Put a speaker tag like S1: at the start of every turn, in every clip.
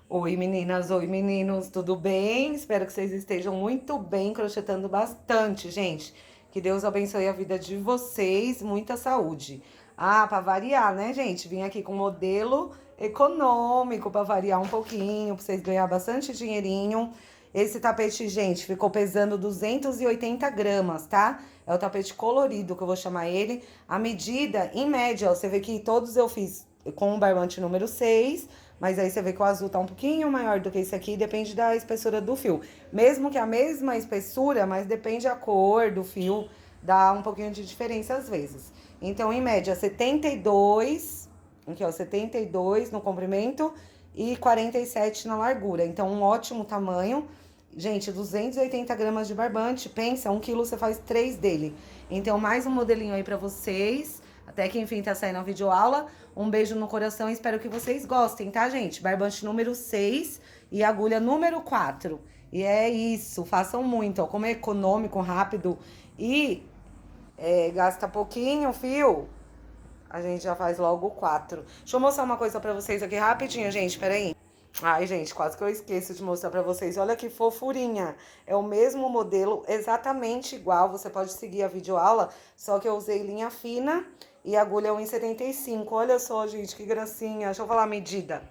S1: Oi meninas, oi meninos, tudo bem? Espero que vocês estejam muito bem, crochetando bastante, gente. Que Deus abençoe a vida de vocês, muita saúde. Ah, para variar, né, gente? Vim aqui com um modelo econômico para variar um pouquinho, para vocês ganhar bastante dinheirinho. Esse tapete, gente, ficou pesando 280 gramas, tá? É o tapete colorido que eu vou chamar ele. A medida, em média, ó, você vê que todos eu fiz com o barbante número 6. Mas aí você vê que o azul tá um pouquinho maior do que esse aqui, depende da espessura do fio. Mesmo que a mesma espessura, mas depende a cor do fio, dá um pouquinho de diferença às vezes. Então, em média, 72, aqui ó, 72 no comprimento e 47 na largura. Então, um ótimo tamanho. Gente, 280 gramas de barbante, pensa, 1 quilo você faz 3 dele. Então, mais um modelinho aí pra vocês. Até que enfim tá saindo a videoaula. Um beijo no coração e espero que vocês gostem, tá, gente? Barbante número 6 e agulha número 4. E é isso, façam muito, ó. Como é econômico, rápido e gasta pouquinho fio, a gente já faz logo 4. Deixa eu mostrar uma coisa pra vocês aqui rapidinho, gente, peraí. Ai, gente, quase que eu esqueço de mostrar pra vocês. Olha que fofurinha. É o mesmo modelo, exatamente igual. Você pode seguir a videoaula, só que eu usei linha fina e agulha 1,75. Olha só, gente, que gracinha. Deixa eu falar a medida.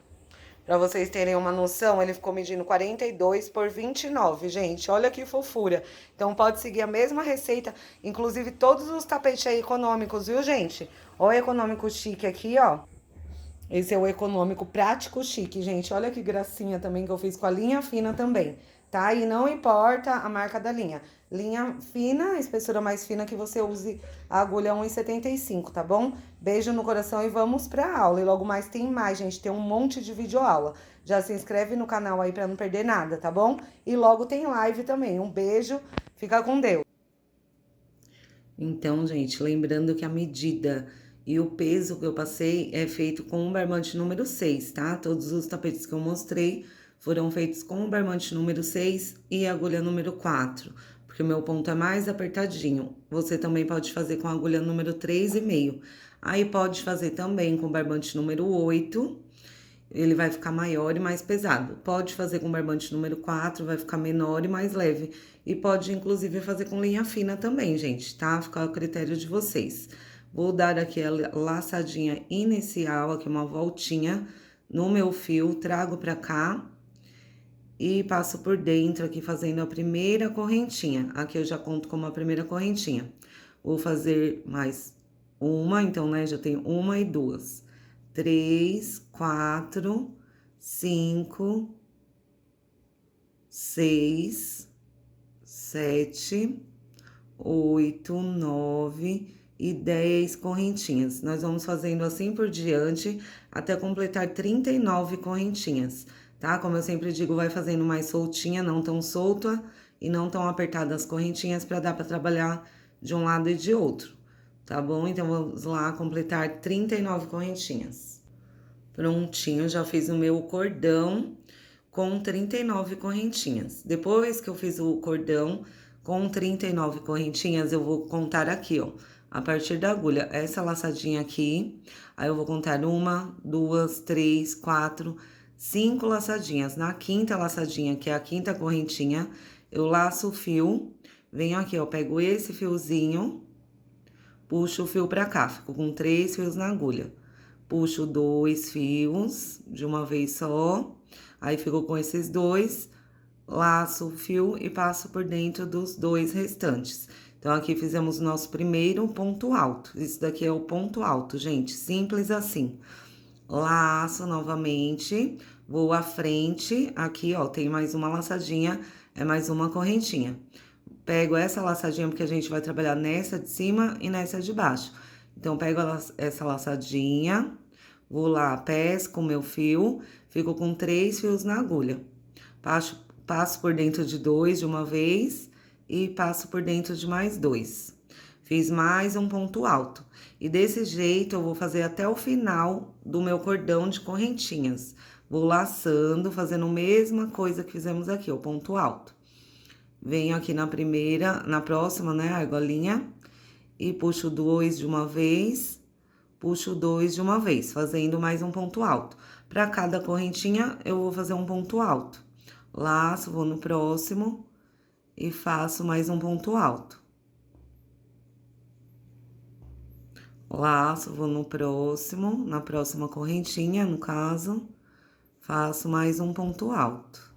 S1: Pra vocês terem uma noção, ele ficou medindo 42 por 29, gente. Olha que fofura. Então pode seguir a mesma receita, inclusive todos os tapetes aí econômicos, viu, gente? Olha o econômico chique aqui, ó. Esse é o econômico prático chique, gente. Olha que gracinha também que eu fiz com a linha fina também, tá? E não importa a marca da linha. Linha fina, espessura mais fina que você use a agulha 1,75, tá bom? Beijo no coração e vamos pra aula. E logo mais tem mais, gente. Tem um monte de videoaula. Já se inscreve no canal aí pra não perder nada, tá bom? E logo tem live também. Um beijo, fica com Deus. Então, gente, lembrando que a medida e o peso que eu passei é feito com o barbante número 6, tá? Todos os tapetes que eu mostrei foram feitos com o barbante número 6 e a agulha número 4, porque o meu ponto é mais apertadinho. Você também pode fazer com a agulha número 3,5. Aí pode fazer também com o barbante número 8, ele vai ficar maior e mais pesado. Pode fazer com barbante número 4, vai ficar menor e mais leve. E pode, inclusive, fazer com linha fina também, gente, tá? Fica ao critério de vocês. Vou dar aqui a laçadinha inicial, aqui uma voltinha no meu fio, trago pra cá e passo por dentro aqui fazendo a primeira correntinha. Aqui eu já conto como a primeira correntinha. Vou fazer mais uma, então, né, já tenho uma e duas. 3, 4, 5, 6, 7, 8, 9 e 10 correntinhas. Nós vamos fazendo assim por diante até completar 39 correntinhas, tá? Como eu sempre digo, vai fazendo mais soltinha, não tão solta e não tão apertada as correntinhas para dar para trabalhar de um lado e de outro, tá bom? Então vamos lá completar 39 correntinhas. Prontinho, já fiz o meu cordão com 39 correntinhas. Depois que eu fiz o cordão com 39 correntinhas, eu vou contar aqui, ó, a partir da agulha, essa laçadinha aqui, aí eu vou contar uma, duas, três, quatro, 5 laçadinhas. Na quinta laçadinha, que é a quinta correntinha, eu laço o fio, venho aqui, ó, pego esse fiozinho, puxo o fio pra cá, fico com 3 fios na agulha. Puxo 2 fios de uma vez só, aí fico com esses 2, laço o fio e passo por dentro dos 2 restantes. Então, aqui fizemos o nosso primeiro ponto alto. Isso daqui é o ponto alto, gente, simples assim. Laço novamente, vou à frente, aqui, ó, tem mais uma laçadinha, é mais uma correntinha. Pego essa laçadinha, porque a gente vai trabalhar nessa de cima e nessa de baixo. Então, pego essa laçadinha, vou lá, pesco o meu fio, fico com 3 fios na agulha. Passo por dentro de 2 de uma vez e passo por dentro de mais 2. Fiz mais um ponto alto. E desse jeito, eu vou fazer até o final do meu cordão de correntinhas. Vou laçando, fazendo a mesma coisa que fizemos aqui, o ponto alto. Venho aqui na primeira, na próxima, né, a argolinha, e puxo 2 de uma vez, puxo 2 de uma vez, fazendo mais um ponto alto. Para cada correntinha, eu vou fazer um ponto alto. Laço, vou no próximo e faço mais um ponto alto. Laço, vou no próximo, na próxima correntinha, no caso, faço mais um ponto alto.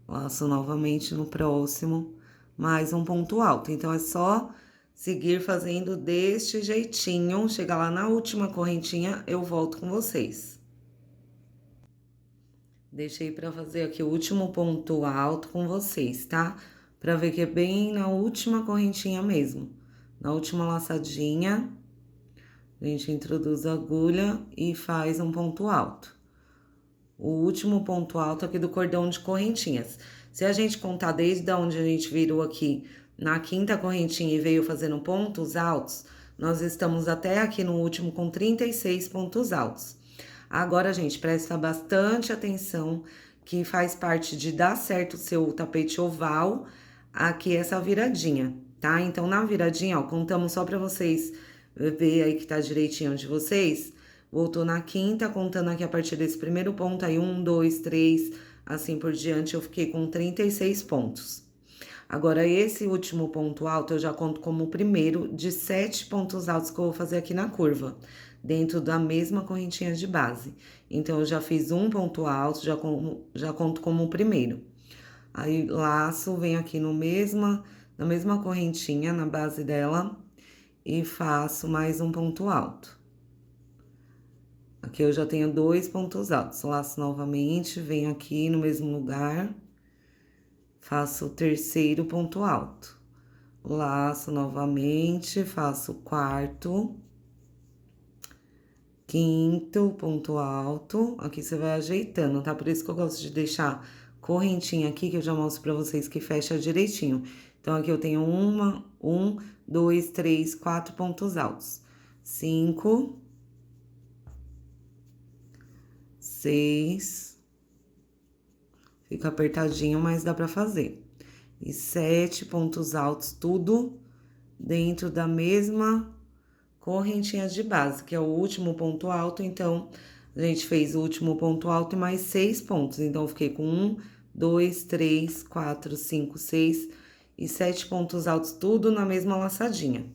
S1: Laço novamente no próximo, mais um ponto alto. Então, é só seguir fazendo deste jeitinho. Chegar lá na última correntinha, eu volto com vocês. Deixei pra fazer aqui o último ponto alto com vocês, tá? Pra ver que é bem na última correntinha mesmo. Na última laçadinha, a gente introduz a agulha e faz um ponto alto. O último ponto alto aqui do cordão de correntinhas. Se a gente contar desde onde a gente virou aqui na quinta correntinha e veio fazendo pontos altos, nós estamos até aqui no último com 36 pontos altos. Agora, gente, presta bastante atenção que faz parte de dar certo o seu tapete oval aqui essa viradinha, tá? Então, na viradinha, ó, contamos só pra vocês ver aí que tá direitinho de vocês. Voltou na quinta, contando aqui a partir desse primeiro ponto, aí 1, 2, 3, assim por diante, eu fiquei com 36 pontos. Agora, esse último ponto alto, eu já conto como o primeiro de 7 pontos altos que eu vou fazer aqui na curva, dentro da mesma correntinha de base. Então, eu já fiz um ponto alto, já conto como o primeiro. Aí, laço, venho aqui na mesma correntinha, na base dela, e faço mais um ponto alto. Aqui eu já tenho 2 pontos altos. Laço novamente, venho aqui no mesmo lugar, faço o terceiro ponto alto. Laço novamente, faço o quarto, quinto ponto alto. Aqui você vai ajeitando, tá? Por isso que eu gosto de deixar correntinha aqui, que eu já mostro pra vocês que fecha direitinho. Então, aqui eu tenho 1, 2, 3, 4 pontos altos. 5, 6, fica apertadinho, mas dá pra fazer. E 7 pontos altos, tudo dentro da mesma correntinha de base, que é o último ponto alto. Então, a gente fez o último ponto alto e mais 6 pontos. Então, eu fiquei com 1, 2, 3, 4, 5, 6 e 7 pontos altos, tudo na mesma laçadinha.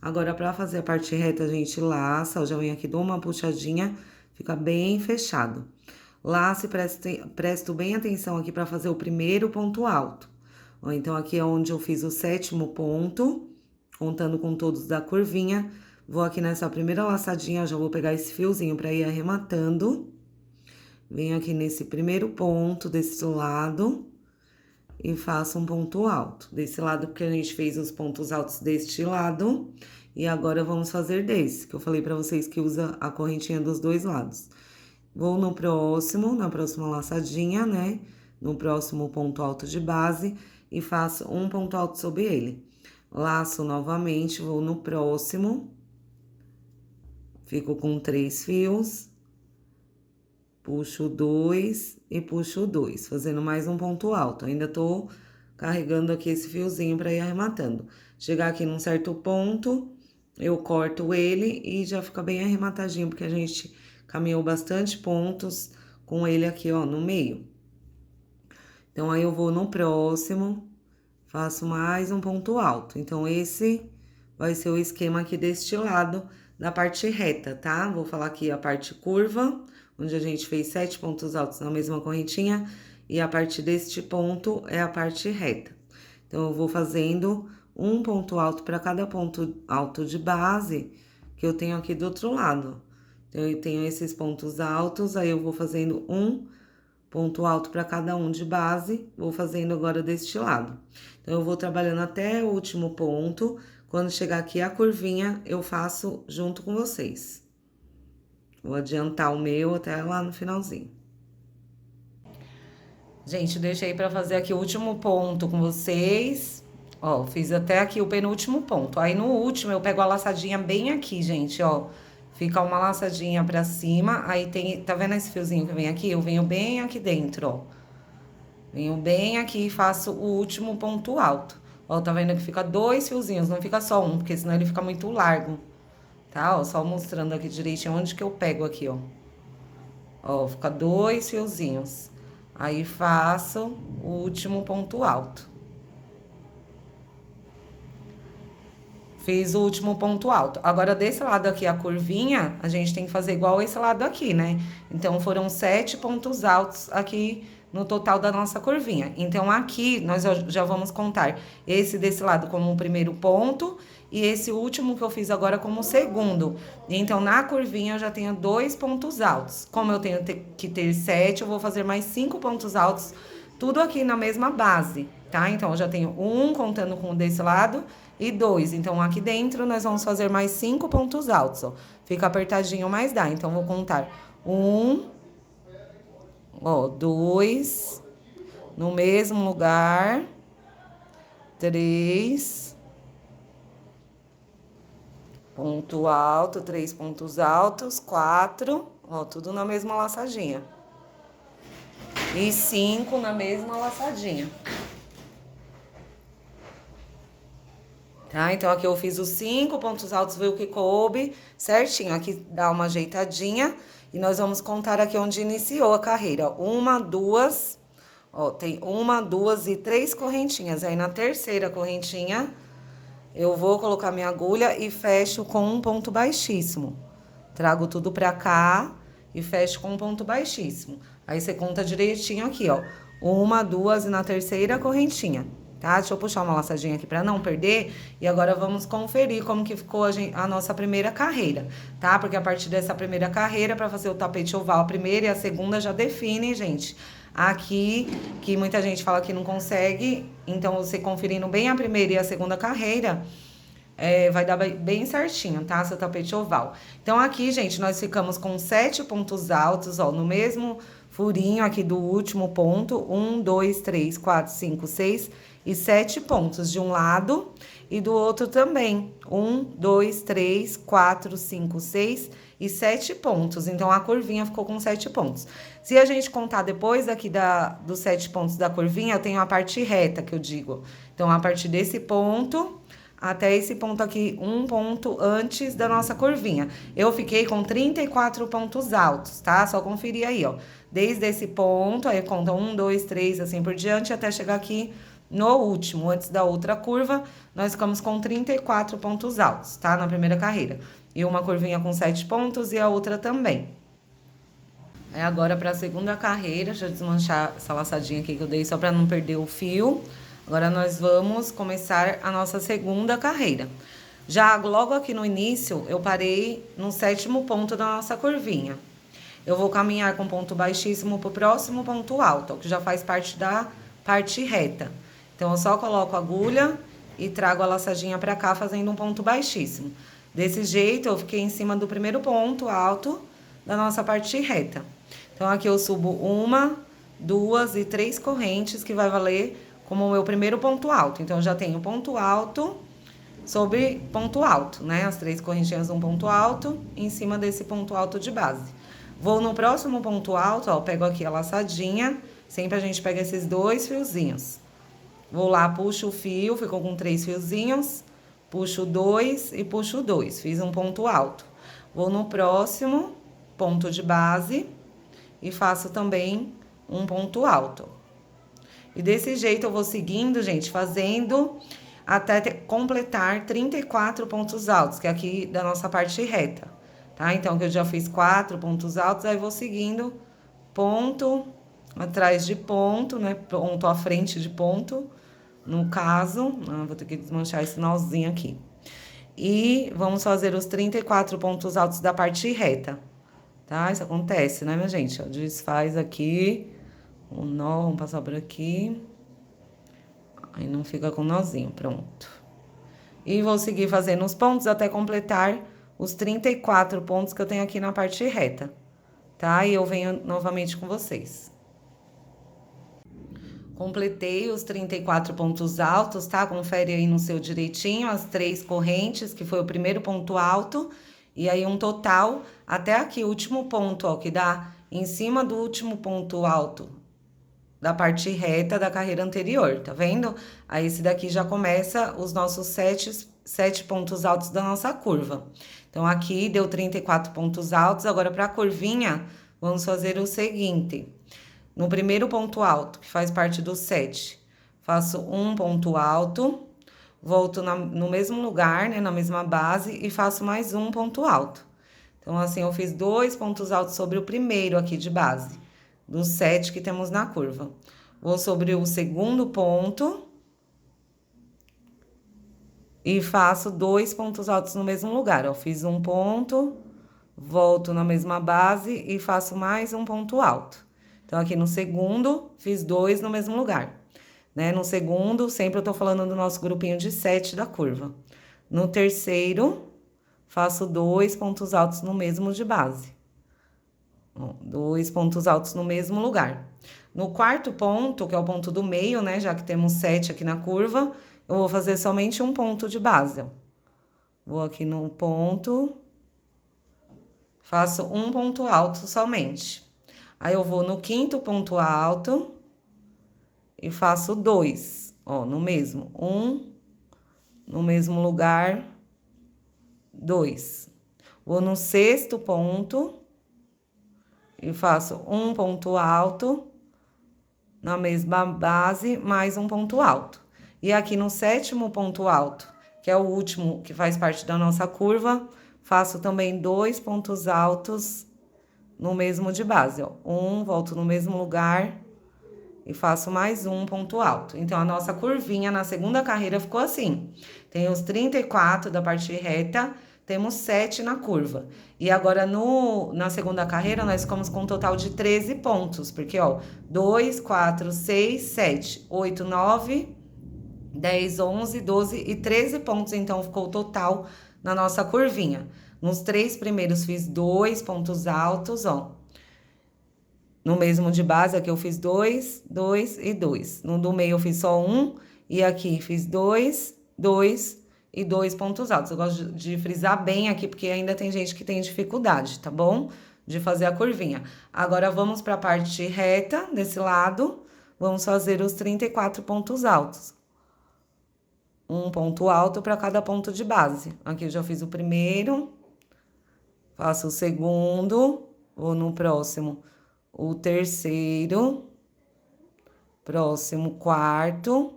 S1: Agora, pra fazer a parte reta, a gente laça, eu já venho aqui, dou uma puxadinha, fica bem fechado. Laço e presto bem atenção aqui pra fazer o primeiro ponto alto. Ó, então, aqui é onde eu fiz o 7º ponto, contando com todos da curvinha. Vou aqui nessa primeira laçadinha, já vou pegar esse fiozinho pra ir arrematando. Venho aqui nesse primeiro ponto desse lado e faço um ponto alto. Desse lado, porque a gente fez os pontos altos deste lado. E agora, vamos fazer desse, que eu falei pra vocês que usa a correntinha dos dois lados. Vou no próximo, na próxima laçadinha, né? No próximo ponto alto de base e faço um ponto alto sobre ele. Laço novamente, vou no próximo. Fico com 3 fios. Puxo 2 e puxo 2, fazendo mais um ponto alto. Ainda tô carregando aqui esse fiozinho pra ir arrematando. Chegar aqui num certo ponto, eu corto ele e já fica bem arrematadinho, porque a gente caminhou bastante pontos com ele aqui, ó, no meio. Então, aí eu vou no próximo, faço mais um ponto alto. Então, esse vai ser o esquema aqui deste lado da parte reta, tá? Vou falar aqui a parte curva, onde a gente fez 7 pontos altos na mesma correntinha, e a partir deste ponto é a parte reta. Então, eu vou fazendo um ponto alto para cada ponto alto de base que eu tenho aqui do outro lado. Então, eu tenho esses pontos altos, aí eu vou fazendo um ponto alto para cada um de base, vou fazendo agora deste lado. Então, eu vou trabalhando até o último ponto. Quando chegar aqui a curvinha, eu faço junto com vocês. Vou adiantar o meu até lá no finalzinho. Gente, deixei pra fazer aqui o último ponto com vocês. Ó, fiz até aqui o penúltimo ponto. Aí, no último, eu pego a laçadinha bem aqui, gente, ó. Fica uma laçadinha pra cima, aí tem... Tá vendo esse fiozinho que vem aqui? Eu venho bem aqui dentro, ó. Venho bem aqui e faço o último ponto alto. Ó, tá vendo que fica 2 fiozinhos, não fica só um, porque senão ele fica muito largo, tá? Ó, só mostrando aqui direitinho onde que eu pego aqui, ó. Ó, fica 2 fiozinhos. Aí, faço o último ponto alto. Fiz o último ponto alto. Agora, desse lado aqui, a curvinha, a gente tem que fazer igual esse lado aqui, né? Então, foram 7 pontos altos aqui no total da nossa curvinha. Então, aqui, nós já vamos contar esse desse lado como o primeiro ponto e esse último que eu fiz agora como o segundo. Então, na curvinha, eu já tenho 2 pontos altos. Como eu tenho que ter 7, eu vou fazer mais 5 pontos altos, tudo aqui na mesma base, tá? Então, eu já tenho 1 contando com o desse lado e 2. Então, aqui dentro, nós vamos fazer mais 5 pontos altos, ó. Fica apertadinho, mas dá. Então, vou contar 1, ó, 2, no mesmo lugar, 3, ponto alto, 3 pontos altos, 4, ó, tudo na mesma laçadinha. E 5 na mesma laçadinha. Tá? Então, aqui eu fiz os 5 pontos altos, viu que coube certinho. Aqui dá uma ajeitadinha e nós vamos contar aqui onde iniciou a carreira. 1, 2, ó, tem 1, 2 e 3 correntinhas. Aí, na terceira correntinha, eu vou colocar minha agulha e fecho com um ponto baixíssimo. Trago tudo pra cá e fecho com um ponto baixíssimo. Aí, você conta direitinho aqui, ó. 1, 2 e na terceira correntinha. Tá? Deixa eu puxar uma laçadinha aqui pra não perder. E agora vamos conferir como que ficou a nossa primeira carreira, tá? Porque a partir dessa primeira carreira, pra fazer o tapete oval, a primeira e a segunda já define, gente. Aqui, que muita gente fala que não consegue. Então, você conferindo bem a primeira e a segunda carreira, vai dar bem certinho, tá? Seu tapete oval. Então, aqui, gente, nós ficamos com 7 pontos altos, ó, no mesmo furinho aqui do último ponto. 1, 2, 3, 4, 5, 6 e 7 pontos de um lado e do outro também. 1, 2, 3, 4, 5, 6 e 7 pontos. Então, a curvinha ficou com 7 pontos. Se a gente contar depois aqui dos 7 pontos da curvinha, eu tenho a parte reta, que eu digo. Então, a partir desse ponto até esse ponto aqui, um ponto antes da nossa curvinha. Eu fiquei com 34 pontos altos, tá? Só conferir aí, ó. Desde esse ponto, aí conta 1, 2, 3, assim por diante, até chegar aqui no último, antes da outra curva, nós ficamos com 34 pontos altos, tá? Na primeira carreira. E uma curvinha com 7 pontos e a outra também. Aí agora para a segunda carreira, deixa eu desmanchar essa laçadinha aqui que eu dei só para não perder o fio. Agora nós vamos começar a nossa segunda carreira. Já logo aqui no início, eu parei no 7º ponto da nossa curvinha. Eu vou caminhar com ponto baixíssimo pro próximo ponto alto, que já faz parte da parte reta. Então, eu só coloco a agulha e trago a laçadinha pra cá, fazendo um ponto baixíssimo. Desse jeito, eu fiquei em cima do primeiro ponto alto da nossa parte reta. Então, aqui eu subo 1, 2 e 3 correntes, que vai valer como o meu primeiro ponto alto. Então, eu já tenho ponto alto sobre ponto alto, né? As 3 correntinhas, um ponto alto, em cima desse ponto alto de base. Vou no próximo ponto alto, ó, pego aqui a laçadinha, sempre a gente pega esses 2 fiozinhos. Vou lá, puxo o fio, ficou com 3 fiozinhos, puxo 2 e puxo 2, fiz um ponto alto. Vou no próximo ponto de base e faço também um ponto alto. E desse jeito eu vou seguindo, gente, fazendo até completar 34 pontos altos, que é aqui da nossa parte reta, tá? Então, que eu já fiz 4 pontos altos, aí vou seguindo ponto atrás de ponto, né? Ponto à frente de ponto, no caso. Vou ter que desmanchar esse nozinho aqui. E vamos fazer os 34 pontos altos da parte reta, tá? Isso acontece, né, minha gente? Ó, desfaz aqui o nó, vamos passar por aqui. Aí não fica com nozinho, pronto. E vou seguir fazendo os pontos até completar os 34 pontos que eu tenho aqui na parte reta, tá? E eu venho novamente com vocês. Completei os 34 pontos altos, tá? Confere aí no seu direitinho as 3 correntes, que foi o primeiro ponto alto. E aí um total até aqui, o último ponto, ó, que dá em cima do último ponto alto da parte reta da carreira anterior, tá vendo? Aí esse daqui já começa os nossos 7 pontos altos da nossa curva. Então, aqui deu 34 pontos altos. Agora, para a curvinha, vamos fazer o seguinte. No primeiro ponto alto, que faz parte do 7, faço um ponto alto, volto no mesmo lugar, né, na mesma base, e faço mais um ponto alto. Então, assim, eu fiz 2 pontos altos sobre o primeiro aqui de base, dos 7 que temos na curva. Vou sobre o segundo ponto e faço 2 pontos altos no mesmo lugar. Eu fiz um ponto, volto na mesma base e faço mais um ponto alto. Então, aqui no segundo, fiz 2 no mesmo lugar, né? No segundo, sempre eu tô falando do nosso grupinho de 7 da curva. No terceiro, faço 2 pontos altos no mesmo de base. 2 pontos altos no mesmo lugar. No quarto ponto, que é o ponto do meio, né? Já que temos 7 aqui na curva, eu vou fazer somente um ponto de base, ó. Vou aqui no ponto, faço um ponto alto somente. Aí, eu vou no quinto ponto alto e faço 2, ó, no mesmo. No mesmo lugar, 2. Vou no sexto ponto e faço um ponto alto na mesma base, mais um ponto alto. E aqui no sétimo ponto alto, que é o último que faz parte da nossa curva, faço também 2 pontos altos no mesmo de base, ó. Volto no mesmo lugar e faço mais um ponto alto. Então, a nossa curvinha na segunda carreira ficou assim. Tem os 34 da parte reta, temos 7 na curva. E agora, na segunda carreira, nós ficamos com um total de 13 pontos. Porque, ó, 2, 4, 6, 7, 8, 9, 10, 11, 12 e 13 pontos. Então, ficou o total na nossa curvinha. Nos 3 primeiros, fiz 2 pontos altos, ó. No mesmo de base, aqui eu fiz 2, 2 e 2. No do meio, eu fiz só 1. E aqui, fiz 2, 2 e 2 pontos altos. Eu gosto de frisar bem aqui, porque ainda tem gente que tem dificuldade, tá bom? De fazer a curvinha. Agora, vamos para a parte reta, desse lado. Vamos fazer os 34 pontos altos. Um ponto alto para cada ponto de base. Aqui eu já fiz o primeiro. Faço o segundo. Vou no próximo, o terceiro. Próximo, quarto.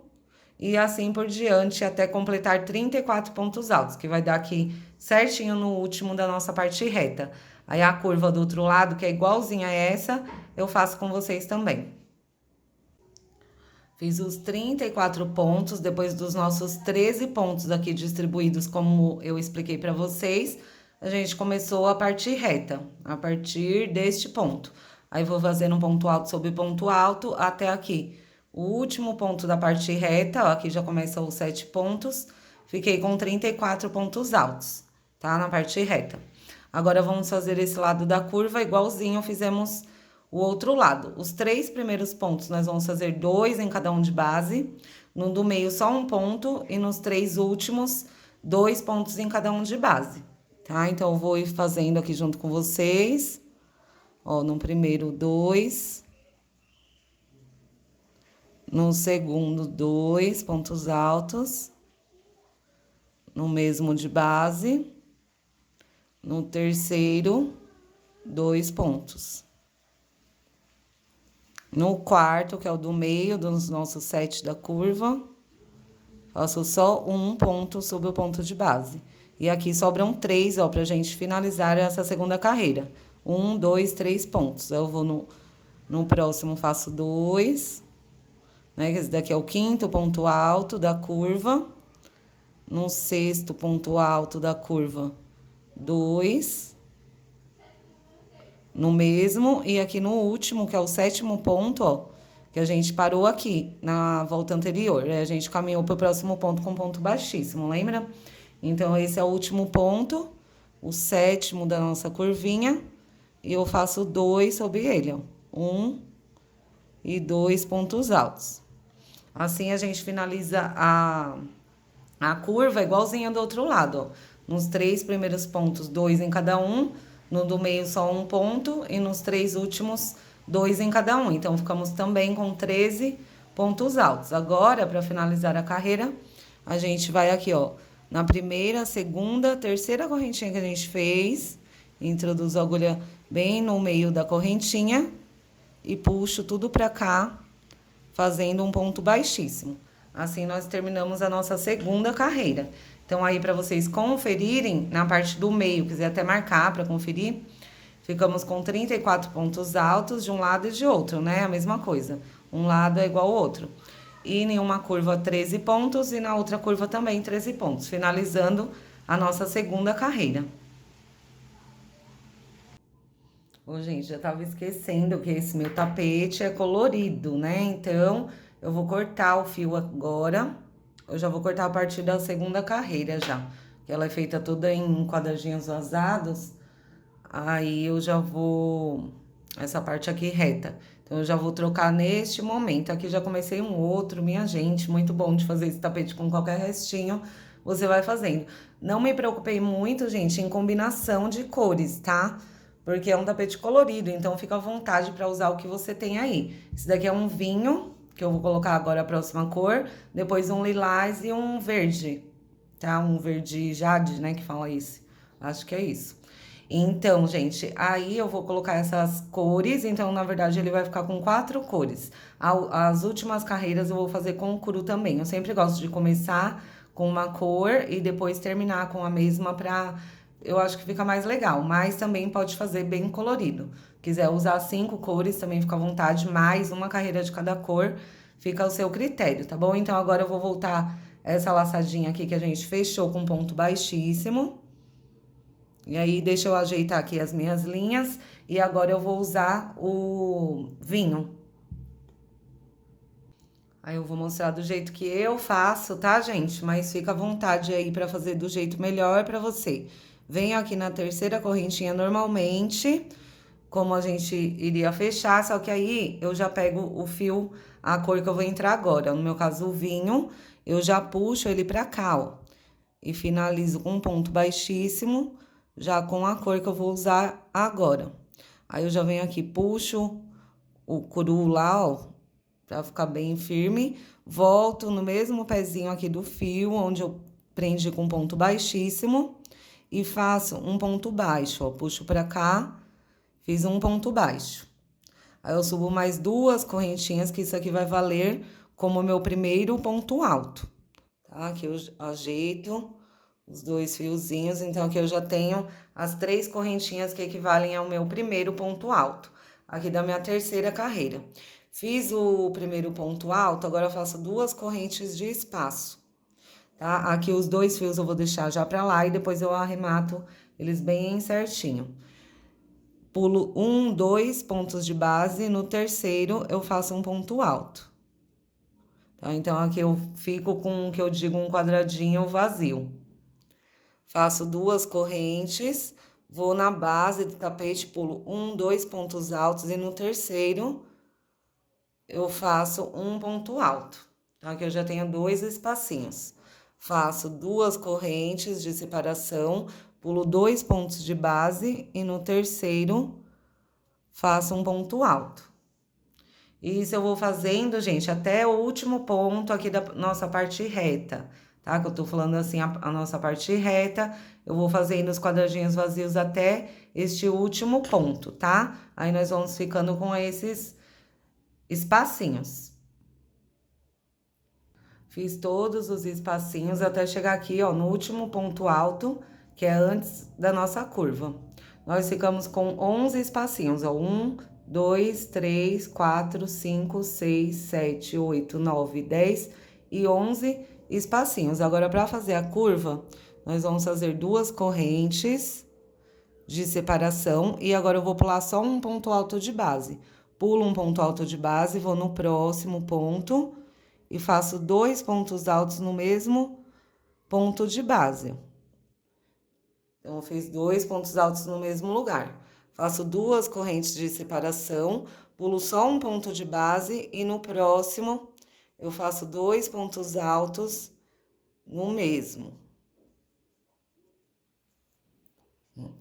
S1: E assim por diante, até completar 34 pontos altos, que vai dar aqui certinho no último da nossa parte reta. Aí, a curva do outro lado, que é igualzinha a essa, eu faço com vocês também. Fiz os 34 pontos, depois dos nossos 13 pontos aqui distribuídos, como eu expliquei para vocês, a gente começou a parte reta, a partir deste ponto. Aí, vou fazendo um ponto alto sobre ponto alto até aqui. O último ponto da parte reta, ó, aqui já começa os 7 pontos, fiquei com 34 pontos altos, tá? Na parte reta. Agora, vamos fazer esse lado da curva igualzinho fizemos o outro lado. Os 3 primeiros pontos, nós vamos fazer 2 em cada um de base. No do meio, só um ponto. E nos 3 últimos, 2 pontos em cada um de base, tá? Então, eu vou ir fazendo aqui junto com vocês. Ó, no primeiro, 2. No segundo, 2 pontos altos. No mesmo de base. No terceiro, 2 pontos. No quarto, que é o do meio dos nossos 7 da curva, faço só um ponto sobre o ponto de base. E aqui sobram 3, ó, pra gente finalizar essa segunda carreira. 1, 2, 3 pontos. Eu vou no próximo, faço 2, né? Esse daqui é o quinto ponto alto da curva. No sexto ponto alto da curva, 2. No mesmo, e aqui no último, que é o 7º ponto, ó, que a gente parou aqui na volta anterior. A gente caminhou pro próximo ponto com ponto baixíssimo, lembra? Então, esse é o último ponto, o 7º da nossa curvinha, e eu faço 2 sobre ele, ó. 1 e 2 pontos altos. Assim, a gente finaliza a curva igualzinha do outro lado, ó. Nos 3 primeiros pontos, 2 em cada um. No do meio, só um ponto. E nos 3 últimos, 2 em cada um. Então, ficamos também com 13 pontos altos. Agora, para finalizar a carreira, a gente vai aqui, ó, na primeira, segunda, terceira correntinha que a gente fez, introduzo a agulha bem no meio da correntinha e puxo tudo pra cá, fazendo um ponto baixíssimo. Assim, nós terminamos a nossa segunda carreira. Então, aí, para vocês conferirem, na parte do meio, quiser até marcar para conferir, ficamos com 34 pontos altos de um lado e de outro, né? A mesma coisa. Um lado é igual ao outro. E em uma curva 13 pontos e na outra curva também 13 pontos, finalizando a nossa segunda carreira. Ô, gente, já tava esquecendo que esse meu tapete é colorido, né? Então, eu vou cortar o fio agora. Eu já vou cortar a partir da segunda carreira já. Que ela é feita toda em quadradinhos vazados. Aí eu já vou... Essa parte aqui reta. Então, eu já vou trocar neste momento. Aqui já comecei um outro, minha gente. Muito bom de fazer esse tapete com qualquer restinho. Você vai fazendo. Não me preocupei muito, gente, em combinação de cores, tá? Porque é um tapete colorido, então fica à vontade para usar o que você tem aí. Esse daqui é um vinho, que eu vou colocar agora a próxima cor. Depois um lilás e um verde, tá? Um verde jade, né, que fala isso. Acho que é isso. Então, gente, aí eu vou colocar essas cores. Então, na verdade, ele vai ficar com 4 cores. As últimas carreiras eu vou fazer com o cru também. Eu sempre gosto de começar com uma cor e depois terminar com a mesma pra... Eu acho que fica mais legal, mas também pode fazer bem colorido. Quiser usar 5 cores, também fica à vontade, mais uma carreira de cada cor, fica ao seu critério, tá bom? Então, agora eu vou voltar essa laçadinha aqui que a gente fechou com ponto baixíssimo. E aí, deixa eu ajeitar aqui as minhas linhas. E agora eu vou usar o vinho. Aí eu vou mostrar do jeito que eu faço, tá, gente? Mas fica à vontade aí pra fazer do jeito melhor pra você. Venho aqui na terceira correntinha normalmente, como a gente iria fechar, só que aí eu já pego o fio, a cor que eu vou entrar agora. No meu caso, o vinho, eu já puxo ele pra cá, ó. E finalizo com um ponto baixíssimo, já com a cor que eu vou usar agora. Aí eu já venho aqui, puxo o cru lá, ó, pra ficar bem firme. Volto no mesmo pezinho aqui do fio, onde eu prendi com ponto baixíssimo. E faço um ponto baixo, ó. Puxo pra cá, fiz um ponto baixo. Aí eu subo mais 2 correntinhas, que isso aqui vai valer como meu primeiro ponto alto. Tá? Aqui eu ajeito os 2 fiozinhos, então aqui eu já tenho as 3 correntinhas que equivalem ao meu primeiro ponto alto. Aqui da minha terceira carreira. Fiz o primeiro ponto alto, agora eu faço 2 correntes de espaço. Tá? Aqui os 2 fios eu vou deixar já pra lá e depois eu arremato eles bem certinho. Pulo 1, 2 pontos de base, no terceiro eu faço um ponto alto. Tá? Então, aqui eu fico com o que eu digo um quadradinho vazio. Faço 2 correntes, vou na base do tapete, pulo 1, 2 pontos altos e no terceiro eu faço um ponto alto. Tá? Aqui eu já tenho 2 espacinhos. Faço 2 correntes de separação, pulo 2 pontos de base e no terceiro faço um ponto alto. Isso eu vou fazendo, gente, até o último ponto aqui da nossa parte reta, tá? Que eu tô falando assim, a nossa parte reta, eu vou fazendo os quadradinhos vazios até este último ponto, tá? Aí nós vamos ficando com esses espacinhos. Fiz todos os espacinhos até chegar aqui, ó, no último ponto alto, que é antes da nossa curva. Nós ficamos com 11 espacinhos, ó. 1, 2, 3, 4, 5, 6, 7, 8, 9, 10 e 11 espacinhos. Agora, para fazer a curva, nós vamos fazer 2 correntes de separação e agora eu vou pular só um ponto alto de base. Pulo um ponto alto de base, vou no próximo ponto e faço 2 pontos altos no mesmo ponto de base. Então, eu fiz 2 pontos altos no mesmo lugar. Faço 2 correntes de separação, pulo só um ponto de base e no próximo eu faço 2 pontos altos no mesmo.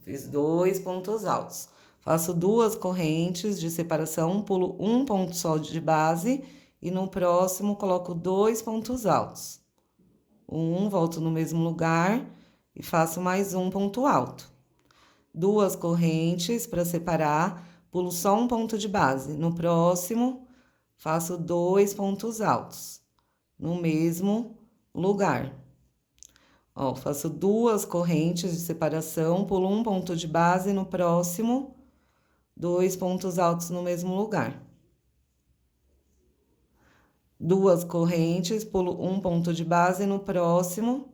S1: Fiz 2 pontos altos. Faço 2 correntes de separação, pulo um ponto só de base e no próximo coloco 2 pontos altos. volto no mesmo lugar e faço mais um ponto alto. 2 correntes para separar, pulo só um ponto de base. No próximo, faço 2 pontos altos, no mesmo lugar. Ó, faço 2 correntes de separação, pulo um ponto de base, no próximo, 2 pontos altos no mesmo lugar. 2 correntes, pulo um ponto de base, no próximo,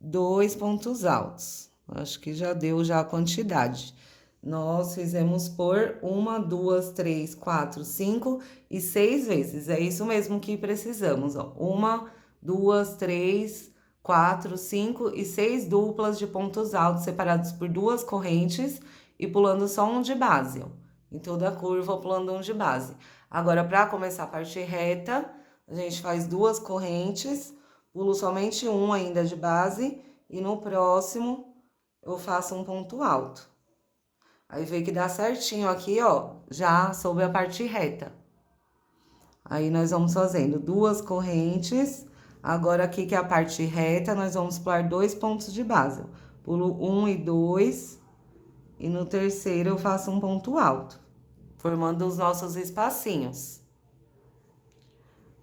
S1: 2 pontos altos. Acho que já deu já a quantidade. Nós fizemos por 1, 2, 3, 4, 5 e 6 vezes. É isso mesmo que precisamos, ó. 1, 2, 3, 4, 5 e 6 duplas de pontos altos separados por 2 correntes e pulando só um de base, ó. Em toda a curva, pulando um de base. Agora, para começar a parte reta, a gente faz 2 correntes, pulo somente um ainda de base e no próximo eu faço um ponto alto. Aí vê que dá certinho aqui, ó, já sobre a parte reta. Aí nós vamos fazendo 2 correntes. Agora aqui que é a parte reta, nós vamos pular 2 pontos de base. Pulo 1 e 2 e no terceiro eu faço um ponto alto, formando os nossos espacinhos.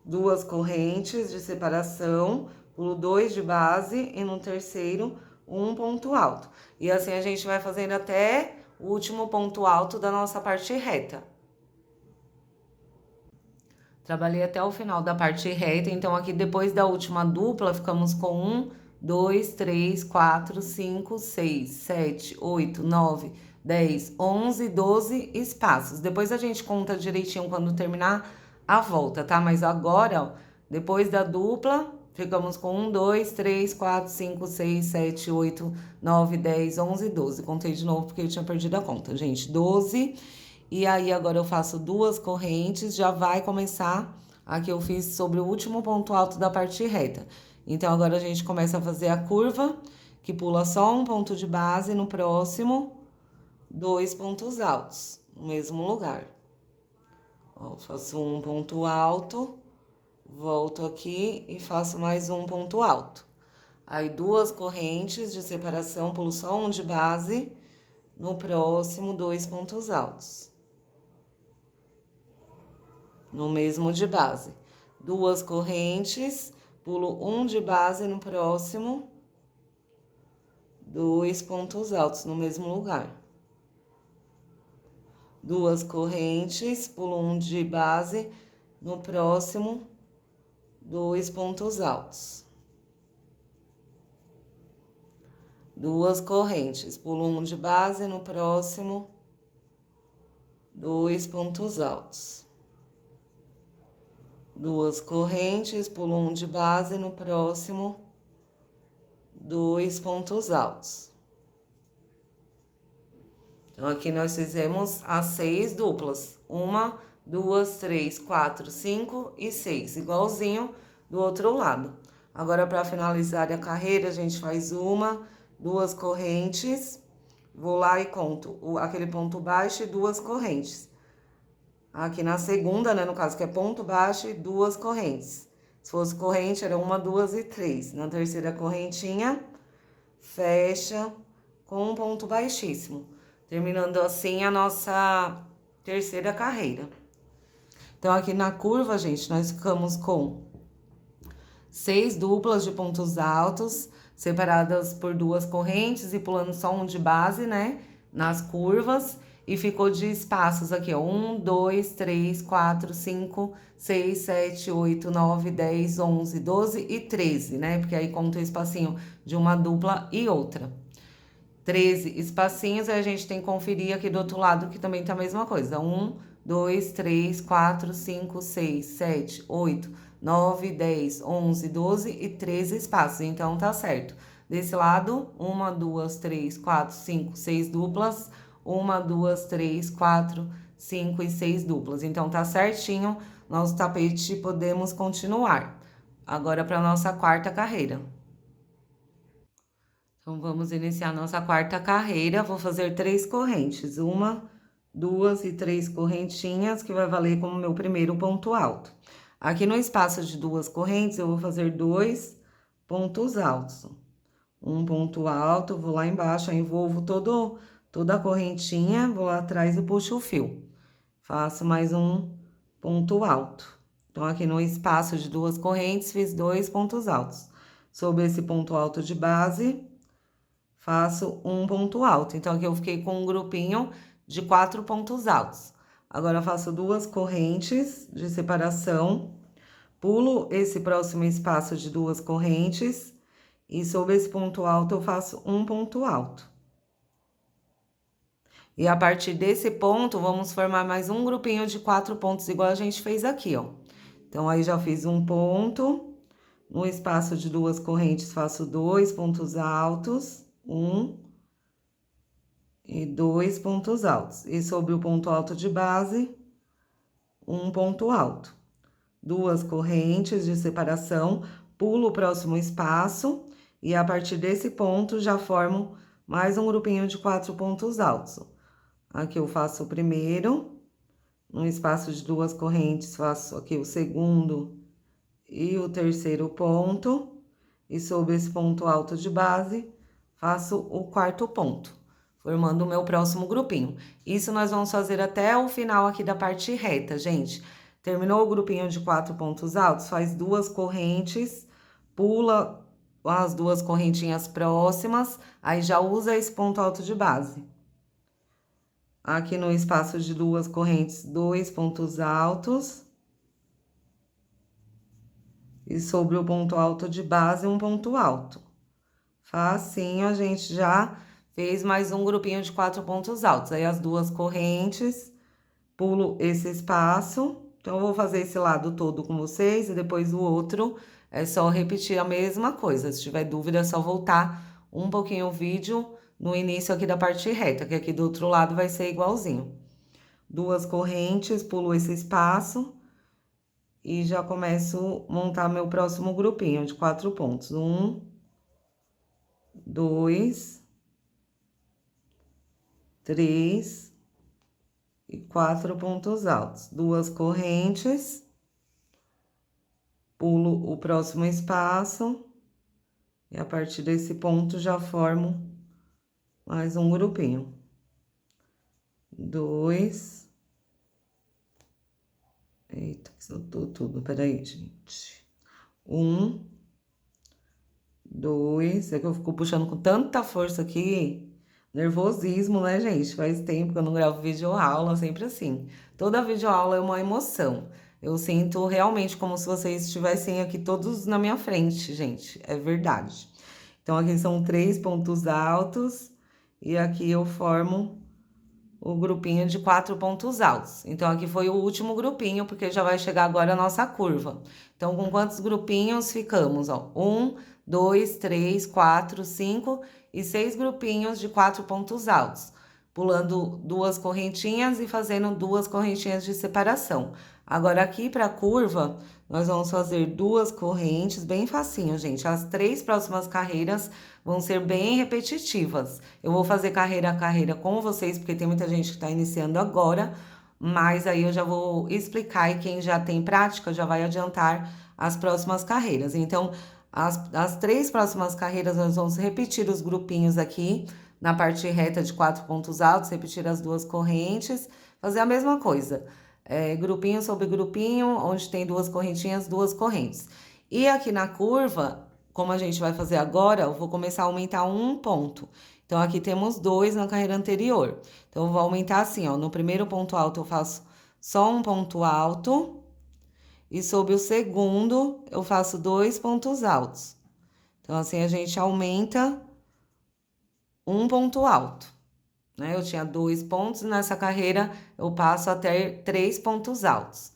S1: 2 correntes de separação, pulo 2 de base e no terceiro um ponto alto. E assim a gente vai fazendo até o último ponto alto da nossa parte reta. Trabalhei até o final da parte reta, então aqui depois da última dupla ficamos com 1, 2, 3, 4, 5, 6, 7, 8, 9, 10, 11, 12 espaços. Depois a gente conta direitinho quando terminar a volta, tá? Mas agora, ó, depois da dupla, ficamos com 1, 2, 3, 4, 5, 6, 7, 8, 9, 10, 11, 12. Contei de novo porque eu tinha perdido a conta, gente. 12. E aí, agora eu faço 2 correntes, já vai começar a que eu fiz sobre o último ponto alto da parte reta. Então, agora a gente começa a fazer a curva, que pula só um ponto de base, no próximo, 2 pontos altos, no mesmo lugar. Ó, faço um ponto alto, volto aqui e faço mais um ponto alto. Aí, 2 correntes de separação, pulo só um de base, no próximo, 2 pontos altos. No mesmo de base. 2 correntes, pulo um de base, no próximo, 2 pontos altos no mesmo lugar. 2 correntes, pulo um de base, no próximo, 2 pontos altos. 2 correntes, pulo um de base, no próximo, 2 pontos altos. 2 correntes, pulo um de base, no próximo, 2 pontos altos. Então, aqui nós fizemos as 6 duplas. 1, 2, 3, 4, 5 e 6, igualzinho do outro lado. Agora, para finalizar a carreira, a gente faz 1, 2 correntes. Vou lá e conto aquele ponto baixo e 2 correntes. Aqui na segunda, né, no caso, que é ponto baixo e 2 correntes. Se fosse corrente, era 1, 2 e 3. Na terceira correntinha, fecha com um ponto baixíssimo. Terminando assim a nossa terceira carreira. Então, aqui na curva, gente, nós ficamos com 6 duplas de pontos altos, separadas por 2 correntes e pulando só um de base, né, nas curvas. E ficou de espaços aqui, ó, 1, 2, 3, 4, 5, 6, 7, 8, 9, 10, 11, 12 e 13, né? Porque aí conta o espacinho de uma dupla e outra. 13 espacinhos, aí a gente tem que conferir aqui do outro lado, que também tá a mesma coisa. 1, 2, 3, 4, 5, 6, 7, 8, 9, 10, 11, 12 e 13 espaços. Então, tá certo. Desse lado, 1, 2, 3, 4, 5, 6 duplas. 1, 2, 3, 4, 5 e 6 duplas. Então, tá certinho. Nosso tapete, podemos continuar. Agora, para nossa quarta carreira. Então, vamos iniciar nossa quarta carreira. Vou fazer 3 correntes. 1, 2 e 3 correntinhas, que vai valer como meu primeiro ponto alto. Aqui no espaço de 2 correntes, eu vou fazer 2 pontos altos. Um ponto alto, vou lá embaixo, envolvo toda a correntinha, vou lá atrás e puxo o fio. Faço mais um ponto alto. Então, aqui no espaço de duas correntes, fiz 2 pontos altos. Sobre esse ponto alto de base, faço um ponto alto. Então, aqui eu fiquei com um grupinho de 4 pontos altos. Agora, eu faço 2 correntes de separação, pulo esse próximo espaço de 2 correntes e sobre esse ponto alto eu faço um ponto alto. E a partir desse ponto, vamos formar mais um grupinho de 4 pontos, igual a gente fez aqui, ó. Então, aí já fiz um ponto, no espaço de 2 correntes faço 2 pontos altos, 1 e 2 pontos altos. E sobre o ponto alto de base, um ponto alto. 2 correntes de separação, pulo o próximo espaço e a partir desse ponto já formo mais um grupinho de 4 pontos altos. Aqui eu faço o primeiro, no espaço de 2 correntes faço aqui o segundo e o terceiro ponto, e sobre esse ponto alto de base, faço o 4º ponto, formando o meu próximo grupinho. Isso nós vamos fazer até o final aqui da parte reta, gente. Terminou o grupinho de 4 pontos altos, faz 2 correntes, pula as 2 correntinhas próximas, aí já usa esse ponto alto de base. Aqui no espaço de 2 correntes, 2 pontos altos. E sobre o ponto alto de base, um ponto alto. Facinho, a gente já fez mais um grupinho de 4 pontos altos. Aí, as 2 correntes, pulo esse espaço. Então, eu vou fazer esse lado todo com vocês e depois o outro é só repetir a mesma coisa. Se tiver dúvida, é só voltar um pouquinho o vídeo no início aqui da parte reta, que aqui do outro lado vai ser igualzinho. 2 correntes, pulo esse espaço e já começo a montar meu próximo grupinho de 4 pontos. 1, 2, 3 e 4 pontos altos. 2 correntes, pulo o próximo espaço e a partir desse ponto já formo mais um grupinho. 2. Eita, que soltou tudo. Peraí, gente. 1, 2. É que eu fico puxando com tanta força aqui. Nervosismo, né, gente? Faz tempo que eu não gravo videoaula, sempre assim. Toda videoaula é uma emoção. Eu sinto realmente como se vocês estivessem aqui todos na minha frente, gente. É verdade. Então, aqui são 3 pontos altos. E aqui eu formo o grupinho de 4 pontos altos. Então, aqui foi o último grupinho, porque já vai chegar agora a nossa curva. Então, com quantos grupinhos ficamos? Ó, 1, 2, 3, 4, 5 e 6 grupinhos de 4 pontos altos. Pulando 2 correntinhas e fazendo 2 correntinhas de separação. Agora, aqui para a curva, nós vamos fazer 2 correntes, bem facinho, gente. As 3 próximas carreiras vão ser bem repetitivas. Eu vou fazer carreira a carreira com vocês, porque tem muita gente que está iniciando agora, mas aí eu já vou explicar e quem já tem prática já vai adiantar as próximas carreiras. Então, as 3 próximas carreiras nós vamos repetir os grupinhos aqui, na parte reta de 4 pontos altos, repetir as 2 correntes, fazer a mesma coisa. Grupinho sobre grupinho, onde tem 2 correntinhas, 2 correntes. E aqui na curva, como a gente vai fazer agora, eu vou começar a aumentar um ponto. Então, aqui temos 2 na carreira anterior. Então, eu vou aumentar assim, ó. No primeiro ponto alto, eu faço só um ponto alto. E sobre o segundo, eu faço 2 pontos altos. Então, assim, a gente aumenta um ponto alto, né? Eu tinha 2 pontos, nessa carreira eu passo a ter 3 pontos altos.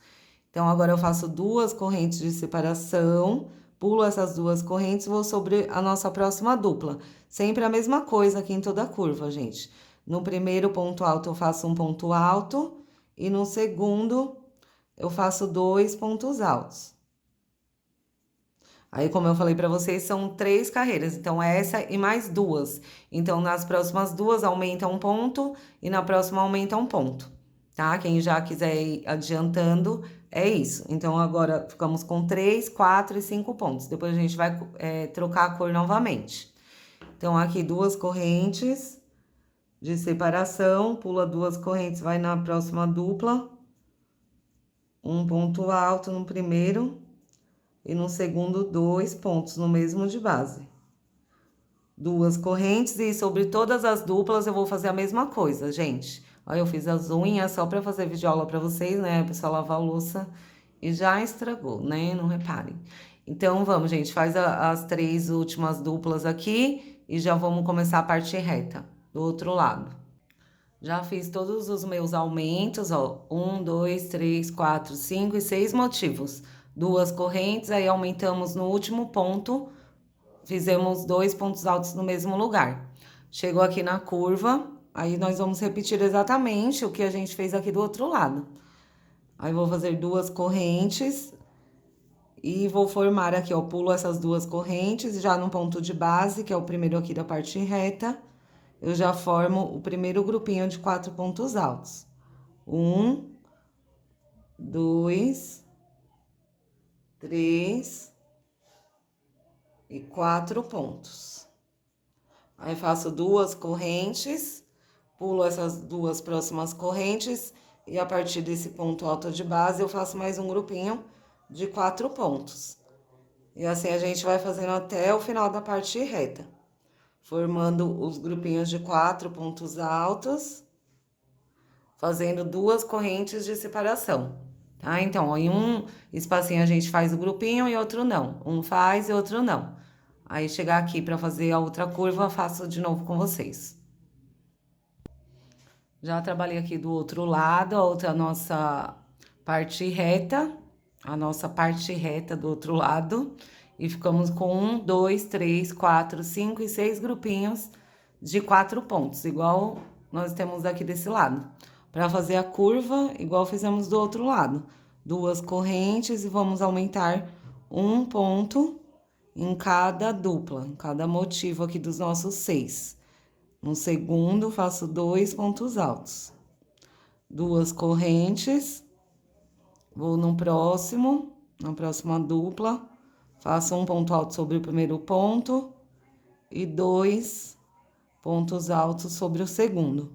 S1: Então, agora eu faço 2 correntes de separação, pulo essas 2 correntes e vou sobre a nossa próxima dupla. Sempre a mesma coisa aqui em toda a curva, gente. No primeiro ponto alto eu faço um ponto alto e no segundo eu faço 2 pontos altos. Aí, como eu falei para vocês, são 3 carreiras, então essa e mais 2. Então, nas próximas 2 aumenta um ponto e na próxima aumenta um ponto. tá? Quem já quiser ir adiantando, é isso. Então, agora ficamos com 3, 4 e 5 pontos. Depois a gente vai trocar a cor novamente. Então, aqui 2 correntes de separação, pula 2 correntes, vai na próxima dupla. Um ponto alto no primeiro e no segundo 2 pontos no mesmo de base. 2 correntes e sobre todas as duplas eu vou fazer a mesma coisa, gente. Olha, eu fiz as unhas só pra fazer videoaula pra vocês, né? A pessoa lava a louça e já estragou, né? Não reparem. Então, vamos, gente, faz as 3 últimas duplas aqui e já vamos começar a parte reta do outro lado. Já fiz todos os meus aumentos, ó. 1, 2, 3, 4, 5 e 6 motivos. 2 correntes, aí aumentamos no último ponto. Fizemos 2 pontos altos no mesmo lugar. Chegou aqui na curva, aí nós vamos repetir exatamente o que a gente fez aqui do outro lado. Aí vou fazer 2 correntes e vou formar aqui, ó, pulo essas 2 correntes já no ponto de base, que é o primeiro aqui da parte reta. Eu já formo o primeiro grupinho de 4 pontos altos. 1, 2, 3... e 4 pontos. Aí, faço 2 correntes, pulo essas 2 próximas correntes, e a partir desse ponto alto de base, eu faço mais um grupinho de 4 pontos. E assim, a gente vai fazendo até o final da parte reta, formando os grupinhos de 4 pontos altos, fazendo 2 correntes de separação, tá? Então, ó, em um espacinho a gente faz o grupinho e outro não. Um faz e outro não. Aí, chegar aqui pra fazer a outra curva, faço de novo com vocês. Já trabalhei aqui do outro lado, a outra nossa parte reta. A nossa parte reta do outro lado. E ficamos com 1, 2, 3, 4, 5 e 6 grupinhos de 4 pontos, igual nós temos aqui desse lado. Pra fazer a curva, igual fizemos do outro lado. 2 correntes e vamos aumentar um ponto em cada dupla, em cada motivo aqui dos nossos 6. No segundo, faço 2 pontos altos. 2 correntes, vou no próximo, na próxima dupla, faço um ponto alto sobre o primeiro ponto e 2 pontos altos sobre o segundo.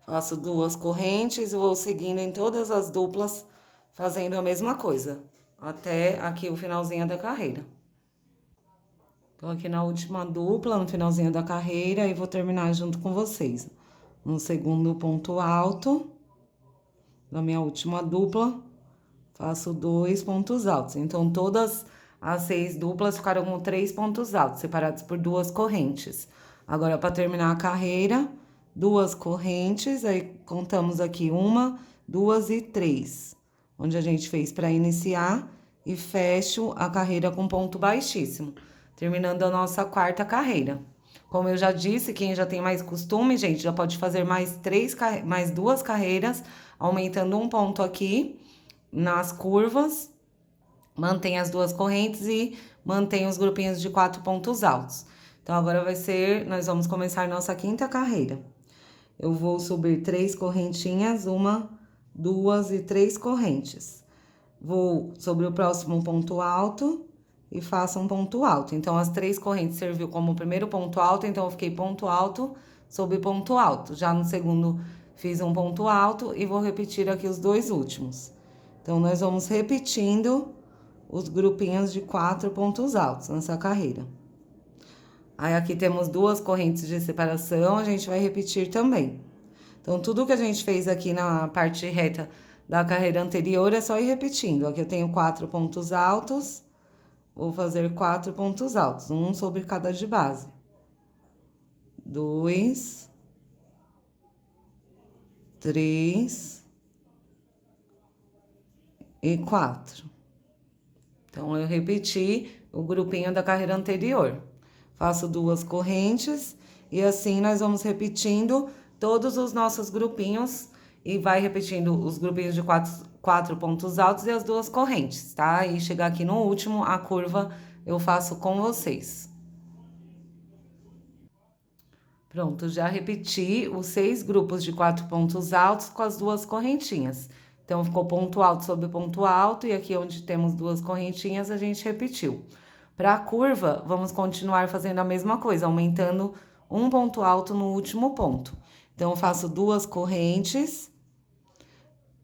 S1: Faço 2 correntes e vou seguindo em todas as duplas, fazendo a mesma coisa, até aqui o finalzinho da carreira. Tô aqui na última dupla, no finalzinho da carreira, e vou terminar junto com vocês. No segundo ponto alto, na minha última dupla, faço 2 pontos altos. Então, todas as 6 duplas ficaram com 3 pontos altos, separados por 2 correntes. Agora, para terminar a carreira, 2 correntes, aí contamos aqui 1, 2 e 3, onde a gente fez para iniciar, e fecho a carreira com ponto baixíssimo, terminando a nossa 4ª carreira. Como eu já disse, quem já tem mais costume, gente, já pode fazer mais 2 carreiras, aumentando um ponto aqui nas curvas, mantém as 2 correntes e mantém os grupinhos de 4 pontos altos. Então, agora nós vamos começar nossa 5ª carreira. Eu vou subir 3 correntinhas, 1, 2 e 3 correntes. Vou sobre o próximo ponto alto e faço um ponto alto. Então, as 3 correntes serviu como primeiro ponto alto, então eu fiquei ponto alto sobre ponto alto. Já no segundo, fiz um ponto alto e vou repetir aqui os 2 últimos. Então, nós vamos repetindo os grupinhos de 4 pontos altos nessa carreira. Aí, aqui temos 2 correntes de separação, a gente vai repetir também. Então, tudo que a gente fez aqui na parte reta da carreira anterior é só ir repetindo. Aqui eu tenho 4 pontos altos, vou fazer 4 pontos altos, um sobre cada de base. 2, 3 e 4. Então, eu repeti o grupinho da carreira anterior. Faço 2 correntes e assim nós vamos repetindo todos os nossos grupinhos e vai repetindo os grupinhos de 4 pontos altos e as 2 correntes, tá? E chegar aqui no último, a curva eu faço com vocês. Pronto, já repeti os 6 grupos de 4 pontos altos com as 2 correntinhas. Então, ficou ponto alto sobre ponto alto, e aqui onde temos 2 correntinhas, a gente repetiu. Para a curva, vamos continuar fazendo a mesma coisa, aumentando um ponto alto no último ponto. Então, eu faço 2 correntes.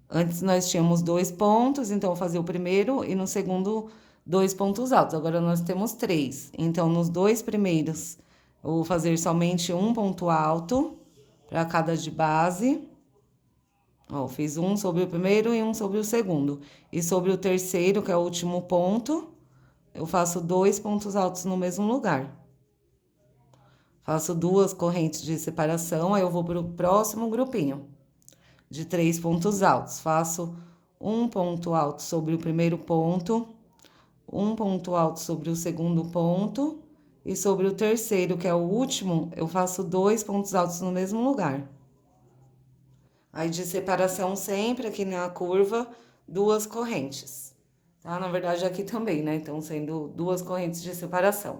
S1: Antes nós tínhamos 2 pontos, então eu fazia o primeiro e no segundo 2 pontos altos. Agora nós temos 3. Então, nos 2 primeiros, eu vou fazer somente um ponto alto para cada de base. Ó, fiz um sobre o primeiro e um sobre o segundo. E sobre o terceiro, que é o último ponto, eu faço 2 pontos altos no mesmo lugar. Faço 2 correntes de separação, aí eu vou para o próximo grupinho de 3 pontos altos. Faço um ponto alto sobre o primeiro ponto, um ponto alto sobre o segundo ponto, e sobre o terceiro, que é o último, eu faço 2 pontos altos no mesmo lugar. Aí, de separação, sempre aqui na curva, 2 correntes. Tá? Na verdade, aqui também, né? Então, sendo 2 correntes de separação.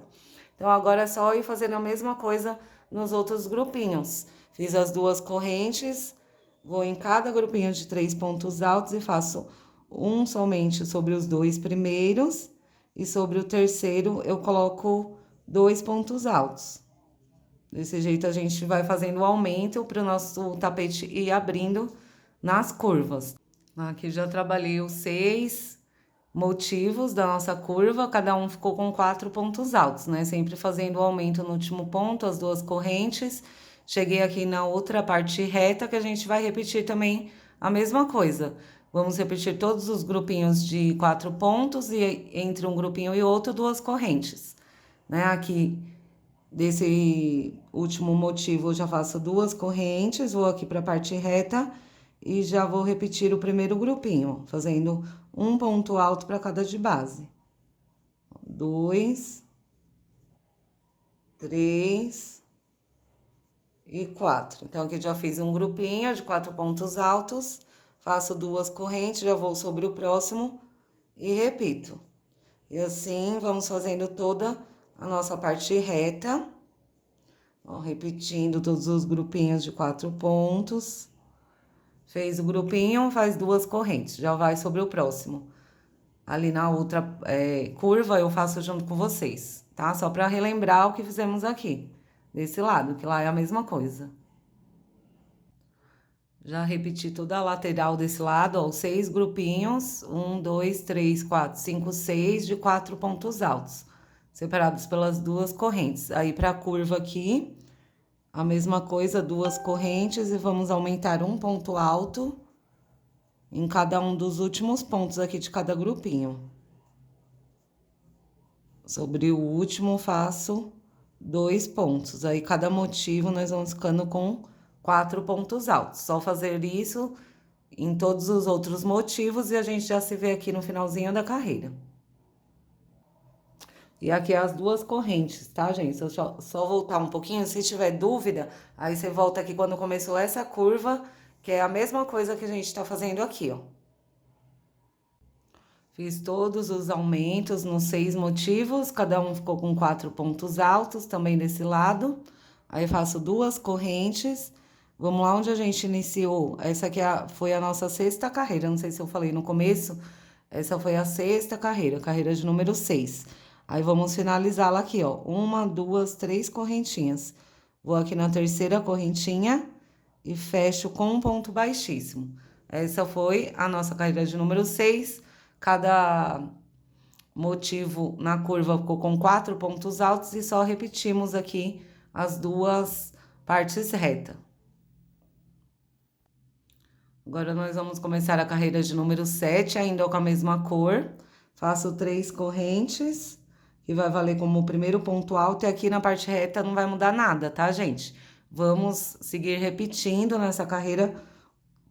S1: Então, agora é só ir fazendo a mesma coisa nos outros grupinhos. Fiz as 2 correntes, vou em cada grupinho de 3 pontos altos e faço um somente sobre os 2 primeiros. E sobre o terceiro, eu coloco 2 pontos altos. Desse jeito, a gente vai fazendo o aumento para o nosso tapete ir abrindo nas curvas. Aqui já trabalhei os 6 motivos da nossa curva, cada um ficou com 4 pontos altos, né? Sempre fazendo o aumento no último ponto, as 2 correntes. Cheguei aqui na outra parte reta, que a gente vai repetir também a mesma coisa. Vamos repetir todos os grupinhos de 4 pontos e entre um grupinho e outro, 2 correntes, né? Aqui, desse último motivo, eu já faço 2 correntes, vou aqui para a parte reta e já vou repetir o primeiro grupinho, fazendo um ponto alto para cada de base. 2, 3 e 4. Então, aqui já fiz um grupinho de 4 pontos altos, faço 2 correntes, já vou sobre o próximo e repito. E assim, vamos fazendo toda a nossa parte reta. Ó, repetindo todos os grupinhos de 4 pontos. Fez o grupinho, faz 2 correntes, já vai sobre o próximo. Ali na outra curva eu faço junto com vocês, tá? Só para relembrar o que fizemos aqui, desse lado, que lá é a mesma coisa. Já repeti toda a lateral desse lado, ó, 6 grupinhos, 1, 2, 3, 4, 5, 6 de 4 pontos altos, separados pelas 2 correntes. Aí, para a curva aqui, a mesma coisa, 2 correntes e vamos aumentar um ponto alto em cada um dos últimos pontos aqui de cada grupinho. Sobre o último, faço 2 pontos. Aí, cada motivo, nós vamos ficando com 4 pontos altos. Só fazer isso em todos os outros motivos e a gente já se vê aqui no finalzinho da carreira. E aqui as 2 correntes, tá, gente? Se eu só voltar um pouquinho, se tiver dúvida, aí você volta aqui quando começou essa curva, que é a mesma coisa que a gente tá fazendo aqui, ó. Fiz todos os aumentos nos 6 motivos, cada um ficou com 4 pontos altos, também desse lado. Aí, faço 2 correntes. Vamos lá onde a gente iniciou. Essa aqui foi a nossa 6ª carreira, não sei se eu falei no começo. Essa foi a 6ª carreira, carreira de número 6. Aí, vamos finalizá-la aqui, ó. 1, 2, 3 correntinhas. Vou aqui na terceira correntinha e fecho com um ponto baixíssimo. Essa foi a nossa carreira de número 6. Cada motivo na curva ficou com 4 pontos altos e só repetimos aqui as 2 partes retas. Agora, nós vamos começar a carreira de número 7, ainda com a mesma cor. Faço 3 correntes, que vai valer como o primeiro ponto alto, e aqui na parte reta não vai mudar nada, tá, gente? Vamos seguir repetindo nessa carreira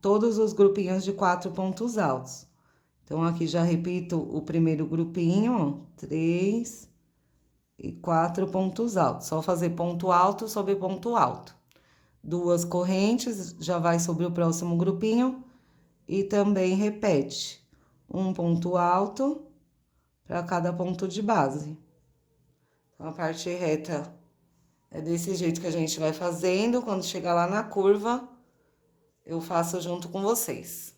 S1: todos os grupinhos de 4 pontos altos. Então, aqui já repito o primeiro grupinho, ó, 3 e 4 pontos altos. Só fazer ponto alto sobre ponto alto. 2 correntes, já vai sobre o próximo grupinho e também repete um ponto alto para cada ponto de base. Então, a parte reta É desse jeito que a gente vai fazendo. Quando chegar lá na curva, eu faço junto com vocês.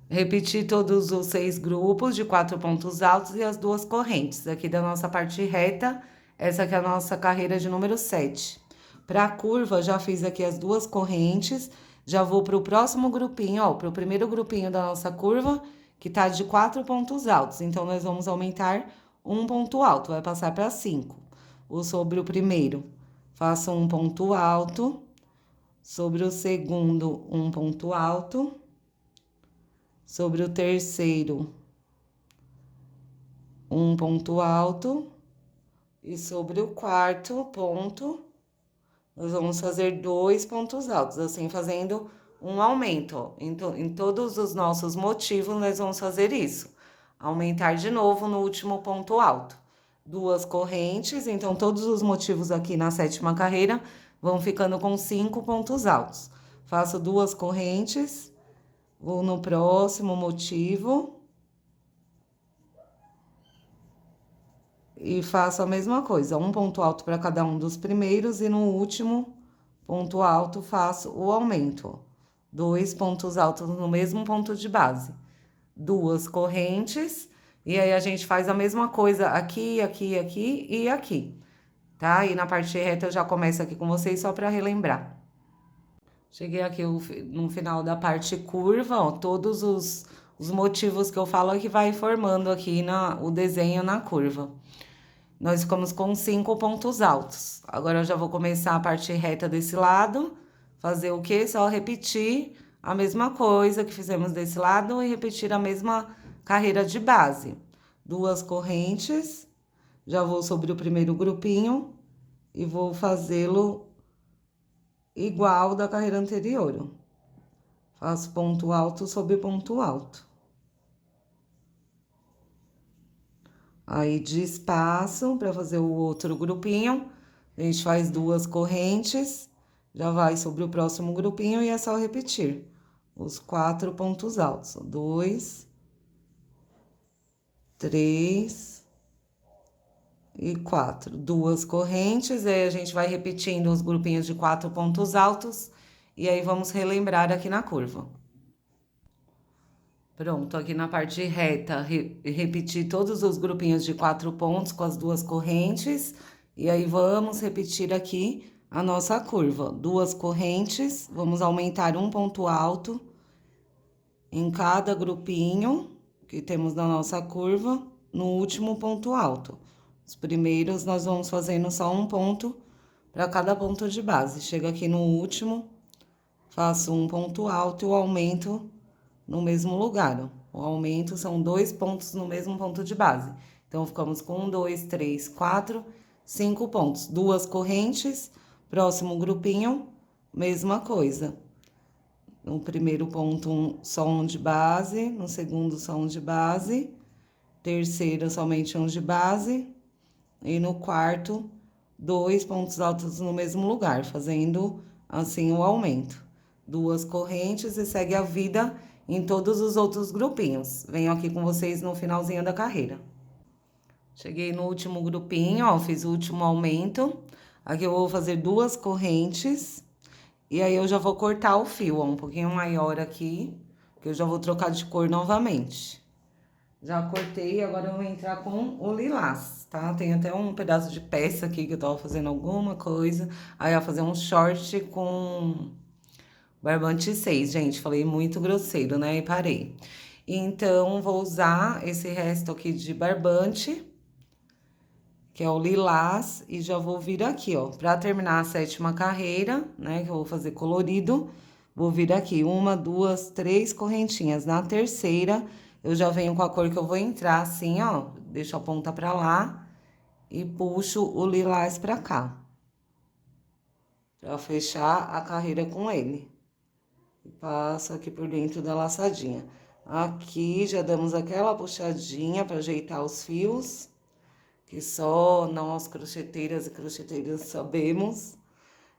S1: Repetir todos os 6 grupos de 4 pontos altos e as 2 correntes. Aqui da nossa parte reta, essa aqui é a nossa carreira de número 7. Para a curva, já fiz aqui as 2 correntes. Já vou para o próximo grupinho, ó, para o primeiro grupinho da nossa curva, que tá de 4 pontos altos. Então, nós vamos aumentar um ponto alto, vai passar para 5. Ou sobre o primeiro, faço um ponto alto. Sobre o segundo, um ponto alto. Sobre o terceiro, um ponto alto. E sobre o quarto ponto, nós vamos fazer 2 pontos altos, assim, fazendo um aumento, ó. Em todos os nossos motivos, nós vamos fazer isso. Aumentar de novo no último ponto alto. 2 correntes, então todos os motivos aqui na 7ª carreira vão ficando com 5 pontos altos. Faço 2 correntes, vou no próximo motivo. E faço a mesma coisa, um ponto alto para cada um dos primeiros e no último ponto alto faço o aumento. 2 pontos altos no mesmo ponto de base. 2 correntes, e aí a gente faz a mesma coisa aqui, aqui, aqui e aqui, tá? E na parte reta eu já começo aqui com vocês só para relembrar. Cheguei aqui no final da parte curva, ó, todos os motivos que eu falo aqui vai formando aqui o desenho na curva. Nós ficamos com 5 pontos altos. Agora eu já vou começar a parte reta desse lado. Fazer o quê? Só repetir a mesma coisa que fizemos desse lado e repetir a mesma carreira de base. 2 correntes. Já vou sobre o primeiro grupinho e vou fazê-lo igual da carreira anterior. Faço ponto alto sobre ponto alto. Aí, despasso para fazer o outro grupinho. A gente faz 2 correntes, já vai sobre o próximo grupinho e é só repetir os 4 pontos altos. 2, 3 e 4. 2 correntes, aí a gente vai repetindo os grupinhos de 4 pontos altos e aí vamos relembrar aqui na curva. Pronto, aqui na parte reta, repetir todos os grupinhos de 4 pontos com as 2 correntes. E aí, vamos repetir aqui a nossa curva. 2 correntes, vamos aumentar um ponto alto em cada grupinho que temos na nossa curva, no último ponto alto. Os primeiros, nós vamos fazendo só um ponto para cada ponto de base. Chega aqui no último, faço um ponto alto e o aumento no mesmo lugar, ó. O aumento são 2 pontos no mesmo ponto de base. Então, ficamos com 1, 2, 3, 4, 5 pontos. 2 correntes, próximo grupinho, mesma coisa. No primeiro ponto, só um de base, no segundo, só um de base, terceiro, somente um de base, e no quarto, 2 pontos altos no mesmo lugar, fazendo assim o aumento. 2 correntes e segue a vida em todos os outros grupinhos. Venho aqui com vocês no finalzinho da carreira. Cheguei no último grupinho, ó, fiz o último aumento. Aqui eu vou fazer 2 correntes. E aí eu já vou cortar o fio, ó, um pouquinho maior aqui, que eu já vou trocar de cor novamente. Já cortei, agora eu vou entrar com o lilás, tá? Tem até um pedaço de peça aqui que eu tava fazendo alguma coisa. Aí eu vou fazer um short com barbante 6, gente, falei muito grosseiro, né? E parei. Então, vou usar esse resto aqui de barbante, que é o lilás, e já vou vir aqui, ó. Pra terminar a 7ª carreira, né, que eu vou fazer colorido, vou vir aqui 1, 2, 3 correntinhas. Na terceira, eu já venho com a cor que eu vou entrar, assim, ó. Deixo a ponta pra lá e puxo o lilás pra cá. Pra fechar a carreira com ele. E passo aqui por dentro da laçadinha. Aqui já damos aquela puxadinha para ajeitar os fios, que só nós crocheteiras e crocheteiros sabemos.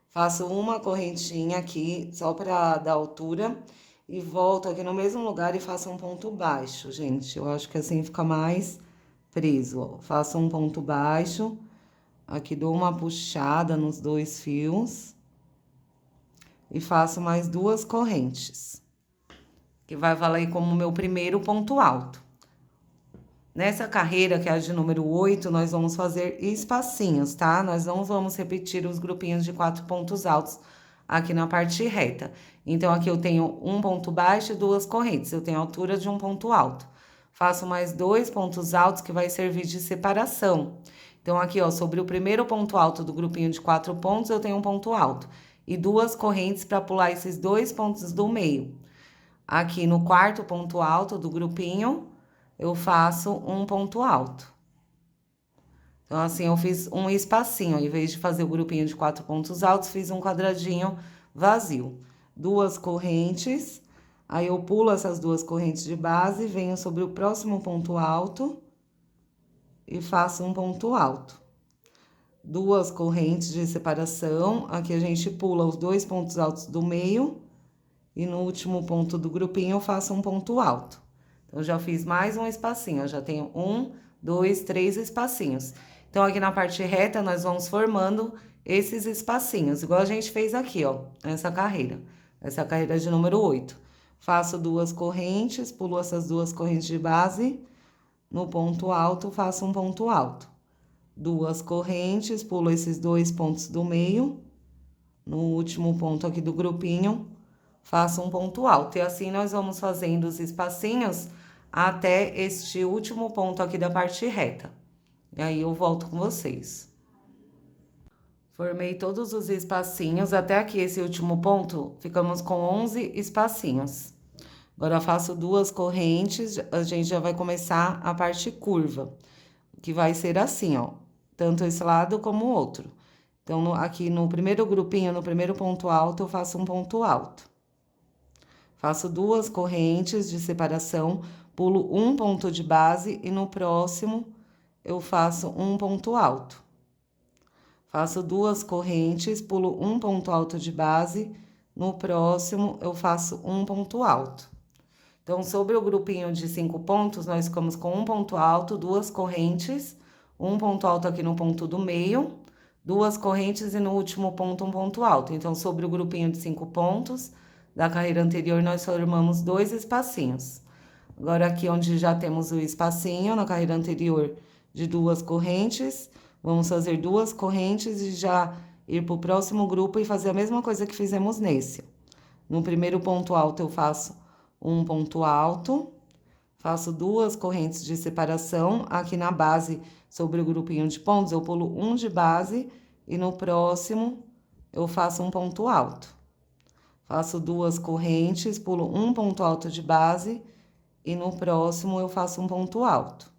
S1: Faço uma correntinha aqui só para dar altura e volto aqui no mesmo lugar e faço um ponto baixo, gente. Eu acho que assim fica mais preso, ó. Faço um ponto baixo, aqui dou uma puxada nos 2 fios e faço mais 2 correntes, que vai valer como meu primeiro ponto alto. Nessa carreira, que é a de número 8, nós vamos fazer espacinhos, tá? Nós não vamos repetir os grupinhos de 4 pontos altos aqui na parte reta. Então, aqui eu tenho um ponto baixo e 2 correntes, eu tenho a altura de um ponto alto. Faço mais 2 pontos altos que vai servir de separação. Então, aqui, ó, sobre o primeiro ponto alto do grupinho de 4 pontos, eu tenho um ponto alto. E 2 correntes para pular esses 2 pontos do meio. Aqui no quarto ponto alto do grupinho, eu faço um ponto alto. Então, assim, eu fiz um espacinho. Em vez de fazer o grupinho de 4 pontos altos, fiz um quadradinho vazio. 2 correntes. Aí, eu pulo essas 2 correntes de base, venho sobre o próximo ponto alto e faço um ponto alto. 2 correntes de separação. Aqui, a gente pula os 2 pontos altos do meio. E no último ponto do grupinho, eu faço um ponto alto. Então, já fiz mais um espacinho, eu já tenho 1, 2, 3 espacinhos. Então, aqui na parte reta, nós vamos formando esses espacinhos, igual a gente fez aqui, ó, nessa carreira. Essa carreira de número 8. Faço 2 correntes, pulo essas 2 correntes de base. No ponto alto, faço um ponto alto. 2 correntes, pulo esses 2 pontos do meio. No último ponto aqui do grupinho, faço um ponto alto. E assim, nós vamos fazendo os espacinhos até este último ponto aqui da parte reta. E aí, eu volto com vocês. Formei todos os espacinhos, até aqui esse último ponto, ficamos com 11 espacinhos. Agora, eu faço 2 correntes, a gente já vai começar a parte curva, que vai ser assim, ó, tanto esse lado como o outro. Então, aqui no primeiro grupinho, no primeiro ponto alto, eu faço um ponto alto. Faço 2 correntes de separação, pulo um ponto de base e no próximo eu faço um ponto alto. Faço 2 correntes, pulo um ponto alto de base, no próximo eu faço um ponto alto. Então, sobre o grupinho de 5 pontos, nós ficamos com um ponto alto, 2 correntes, um ponto alto aqui no ponto do meio, 2 correntes e no último ponto um ponto alto. Então, sobre o grupinho de 5 pontos da carreira anterior, nós formamos 2 espacinhos. Agora, aqui onde já temos o espacinho, na carreira anterior, de 2 correntes, vamos fazer 2 correntes e já ir para o próximo grupo e fazer a mesma coisa que fizemos nesse. No primeiro ponto alto, eu faço um ponto alto, faço 2 correntes de separação. Aqui na base, sobre o grupinho de pontos, eu pulo um de base e no próximo eu faço um ponto alto. Faço 2 correntes, pulo um ponto alto de base e no próximo eu faço um ponto alto.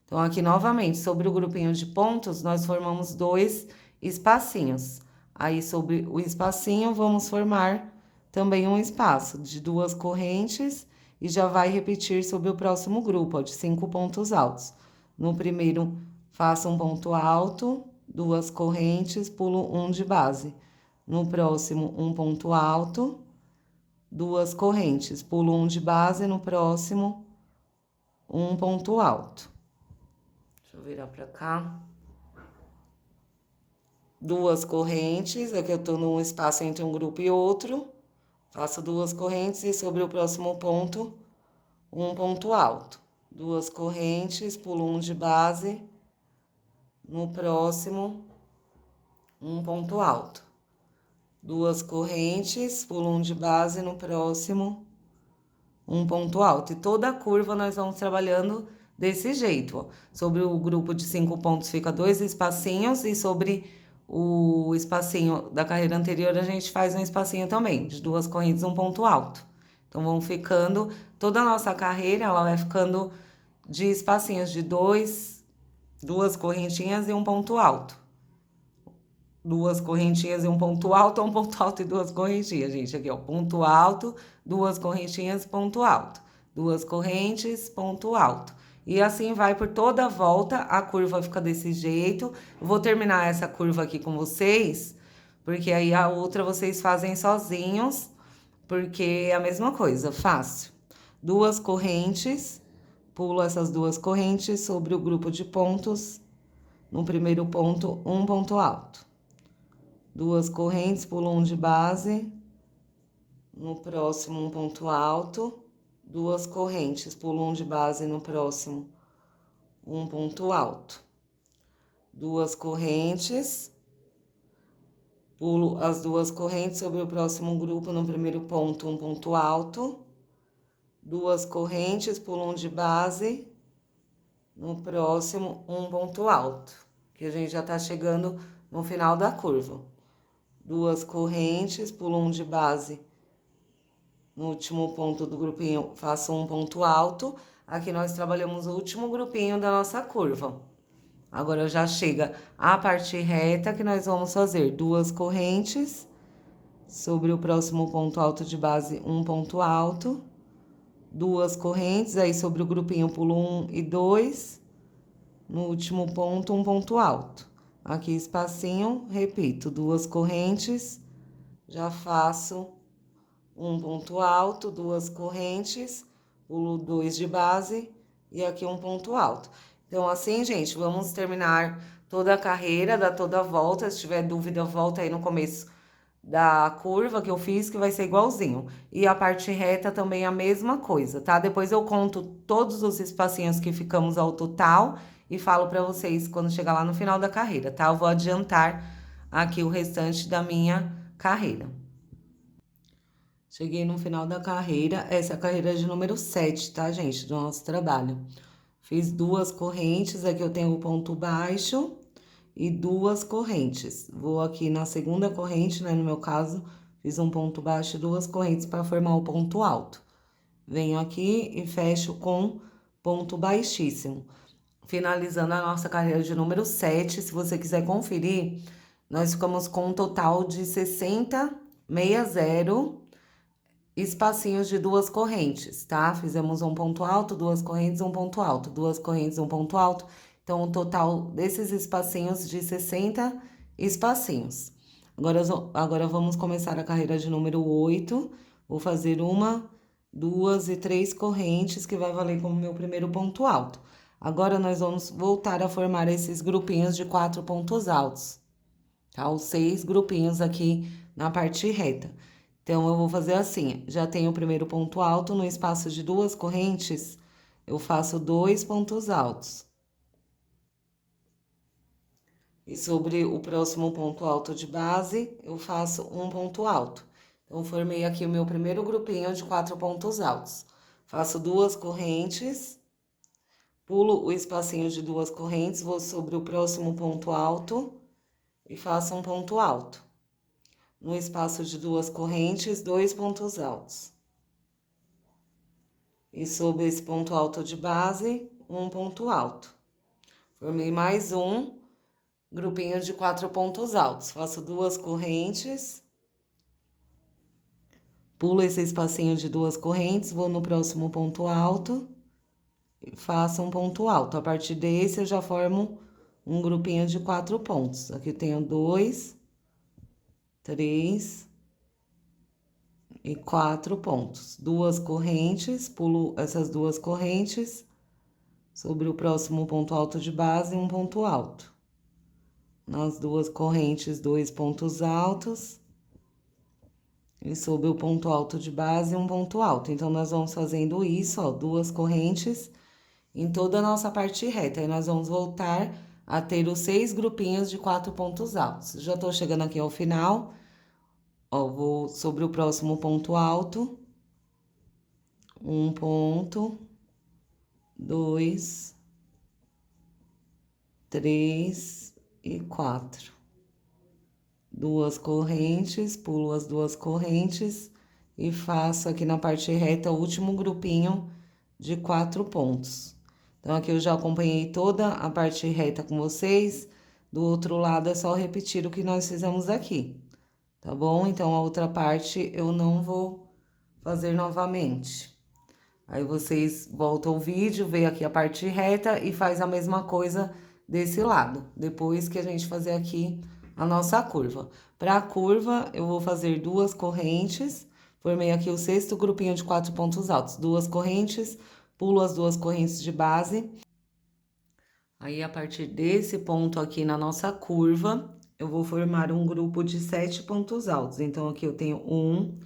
S1: Então, aqui novamente, sobre o grupinho de pontos, nós formamos 2 espacinhos. Aí, sobre o espacinho, vamos formar também um espaço de 2 correntes e já vai repetir sobre o próximo grupo, ó, de 5 pontos altos. No primeiro, faço um ponto alto, 2 correntes, pulo um de base. No próximo, um ponto alto, 2 correntes, pulo um de base, no próximo, um ponto alto. Deixa eu virar pra cá. 2 correntes, aqui eu tô num espaço entre um grupo e outro. Faço 2 correntes e sobre o próximo ponto, um ponto alto. 2 correntes, pulo um de base. No próximo, um ponto alto. 2 correntes, pulo um de base, no próximo, um ponto alto. E toda a curva nós vamos trabalhando desse jeito, ó. Sobre o grupo de 5 pontos fica 2 espacinhos e sobre o espacinho da carreira anterior a gente faz um espacinho também, de 2 correntes, um ponto alto. Então, vão ficando, toda a nossa carreira, ela vai ficando de espacinhos de 2 correntinhas e um ponto alto. 2 correntinhas e um ponto alto, ou um ponto alto e 2 correntinhas, gente. Aqui, ó, ponto alto, 2 correntinhas, ponto alto. 2 correntes, ponto alto. E assim vai por toda a volta, a curva fica desse jeito. Eu vou terminar essa curva aqui com vocês, porque aí a outra vocês fazem sozinhos, porque é a mesma coisa, fácil. 2 correntes, pulo essas duas correntes sobre o grupo de pontos. No primeiro ponto, um ponto alto. Duas correntes, pulo um de base. No próximo, um ponto alto. Duas correntes, pulo um de base. No próximo, um ponto alto. Duas correntes, pulo as duas correntes sobre o próximo grupo. No primeiro ponto, um ponto alto. Duas correntes, pulo um de base. No próximo, um ponto alto, que a gente já tá chegando no final da curva. Duas correntes, pulo um de base. No último ponto do grupinho, faço um ponto alto. Aqui nós trabalhamos o último grupinho da nossa curva. Agora já chega a parte reta que nós vamos fazer duas correntes sobre o próximo ponto alto de base, um ponto alto. Duas correntes, aí sobre o grupinho pulo 1 e 2. No último ponto, um ponto alto. Aqui espacinho, repito, duas correntes, já faço um ponto alto, duas correntes, pulo 2 de base e aqui um ponto alto. Então, assim, gente, vamos terminar toda a carreira, dar toda a volta. Se tiver dúvida, volta aí no começo da curva que eu fiz, que vai ser igualzinho. E a parte reta também é a mesma coisa, tá? Depois eu conto todos os espacinhos que ficamos ao total e falo pra vocês quando chegar lá no final da carreira, tá? Eu vou adiantar aqui o restante da minha carreira. Cheguei no final da carreira, essa é a carreira de número 7, tá, gente? Do nosso trabalho. Fiz duas correntes, aqui eu tenho o ponto baixo e duas correntes. Vou aqui na segunda corrente, né? No meu caso, fiz um ponto baixo e duas correntes para formar o ponto alto. Venho aqui e fecho com ponto baixíssimo. Finalizando a nossa carreira de número 7, se você quiser conferir, nós ficamos com um total de 60 espacinhos de duas correntes, tá? Fizemos um ponto alto, duas correntes, um ponto alto, duas correntes, um ponto alto. Então, o total desses espacinhos de 60 espacinhos. Agora vamos começar a carreira de número 8. Vou fazer uma, duas e três correntes, que vai valer como meu primeiro ponto alto. Agora, nós vamos voltar a formar esses grupinhos de 4 pontos altos, tá? Os 6 grupinhos aqui na parte reta. Então, eu vou fazer assim, já tenho o primeiro ponto alto, no espaço de duas correntes, eu faço 2 pontos altos. E sobre o próximo ponto alto de base, eu faço um ponto alto. Então, formei aqui o meu primeiro grupinho de 4 pontos altos. Faço duas correntes, pulo o espacinho de duas correntes, vou sobre o próximo ponto alto e faço um ponto alto. No espaço de duas correntes, 2 pontos altos. E sobre esse ponto alto de base, um ponto alto. Formei mais um grupinho de 4 pontos altos. Faço duas correntes. Pulo esse espacinho de duas correntes, vou no próximo ponto alto e faço um ponto alto. A partir desse, eu já formo um grupinho de 4 pontos. Aqui eu tenho 2, 3 e 4 pontos. Duas correntes, pulo essas duas correntes sobre o próximo ponto alto de base, um ponto alto. Nas duas correntes, 2 pontos altos. E sobre o ponto alto de base, um ponto alto. Então, nós vamos fazendo isso, ó, duas correntes em toda a nossa parte reta. Aí, nós vamos voltar a ter os 6 grupinhos de 4 pontos altos. Já tô chegando aqui ao final. Ó, vou sobre o próximo ponto alto. Um ponto. 2, 3 e 4. Duas correntes, pulo as duas correntes e faço aqui na parte reta o último grupinho de 4 pontos. Então, aqui eu já acompanhei toda a parte reta com vocês. Do outro lado, é só repetir o que nós fizemos aqui, tá bom? Então, a outra parte eu não vou fazer novamente. Aí, vocês voltam o vídeo, vê aqui a parte reta e faz a mesma coisa desse lado. Depois que a gente fazer aqui a nossa curva. Para a curva, eu vou fazer duas correntes. Formei aqui o 6º grupinho de 4 pontos altos. Duas correntes, pulo as duas correntes de base. Aí, a partir desse ponto aqui na nossa curva, eu vou formar um grupo de 7 pontos altos. Então, aqui eu tenho um,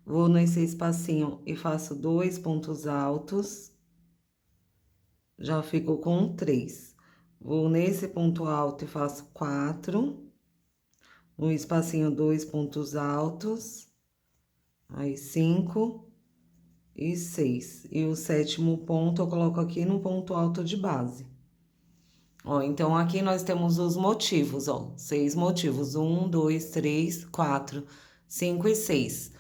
S1: vou nesse espacinho e faço 2 pontos altos. Já fico com 3. Vou nesse ponto alto e faço 4. No espacinho, 2 pontos altos. Aí, 5 e 6. E o sétimo ponto eu coloco aqui no ponto alto de base. Ó, então, aqui nós temos os motivos, ó. 6 motivos. 1, 2, 3, 4, 5 e 6.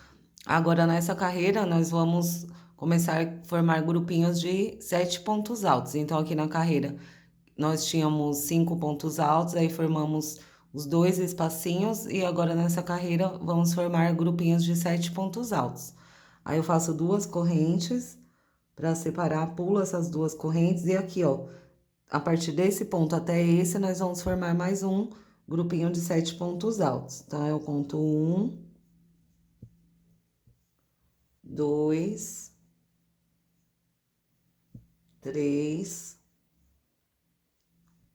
S1: Agora, nessa carreira, nós vamos começar a formar grupinhos de 7 pontos altos. Então, aqui na carreira, nós tínhamos 5 pontos altos, aí formamos os 2 espacinhos, e agora nessa carreira vamos formar grupinhos de 7 pontos altos. Aí eu faço 2 correntes para separar, pulo essas 2 correntes, e aqui, ó, a partir desse ponto até esse, nós vamos formar mais um grupinho de 7 pontos altos. Então, eu conto 1, 2, 3,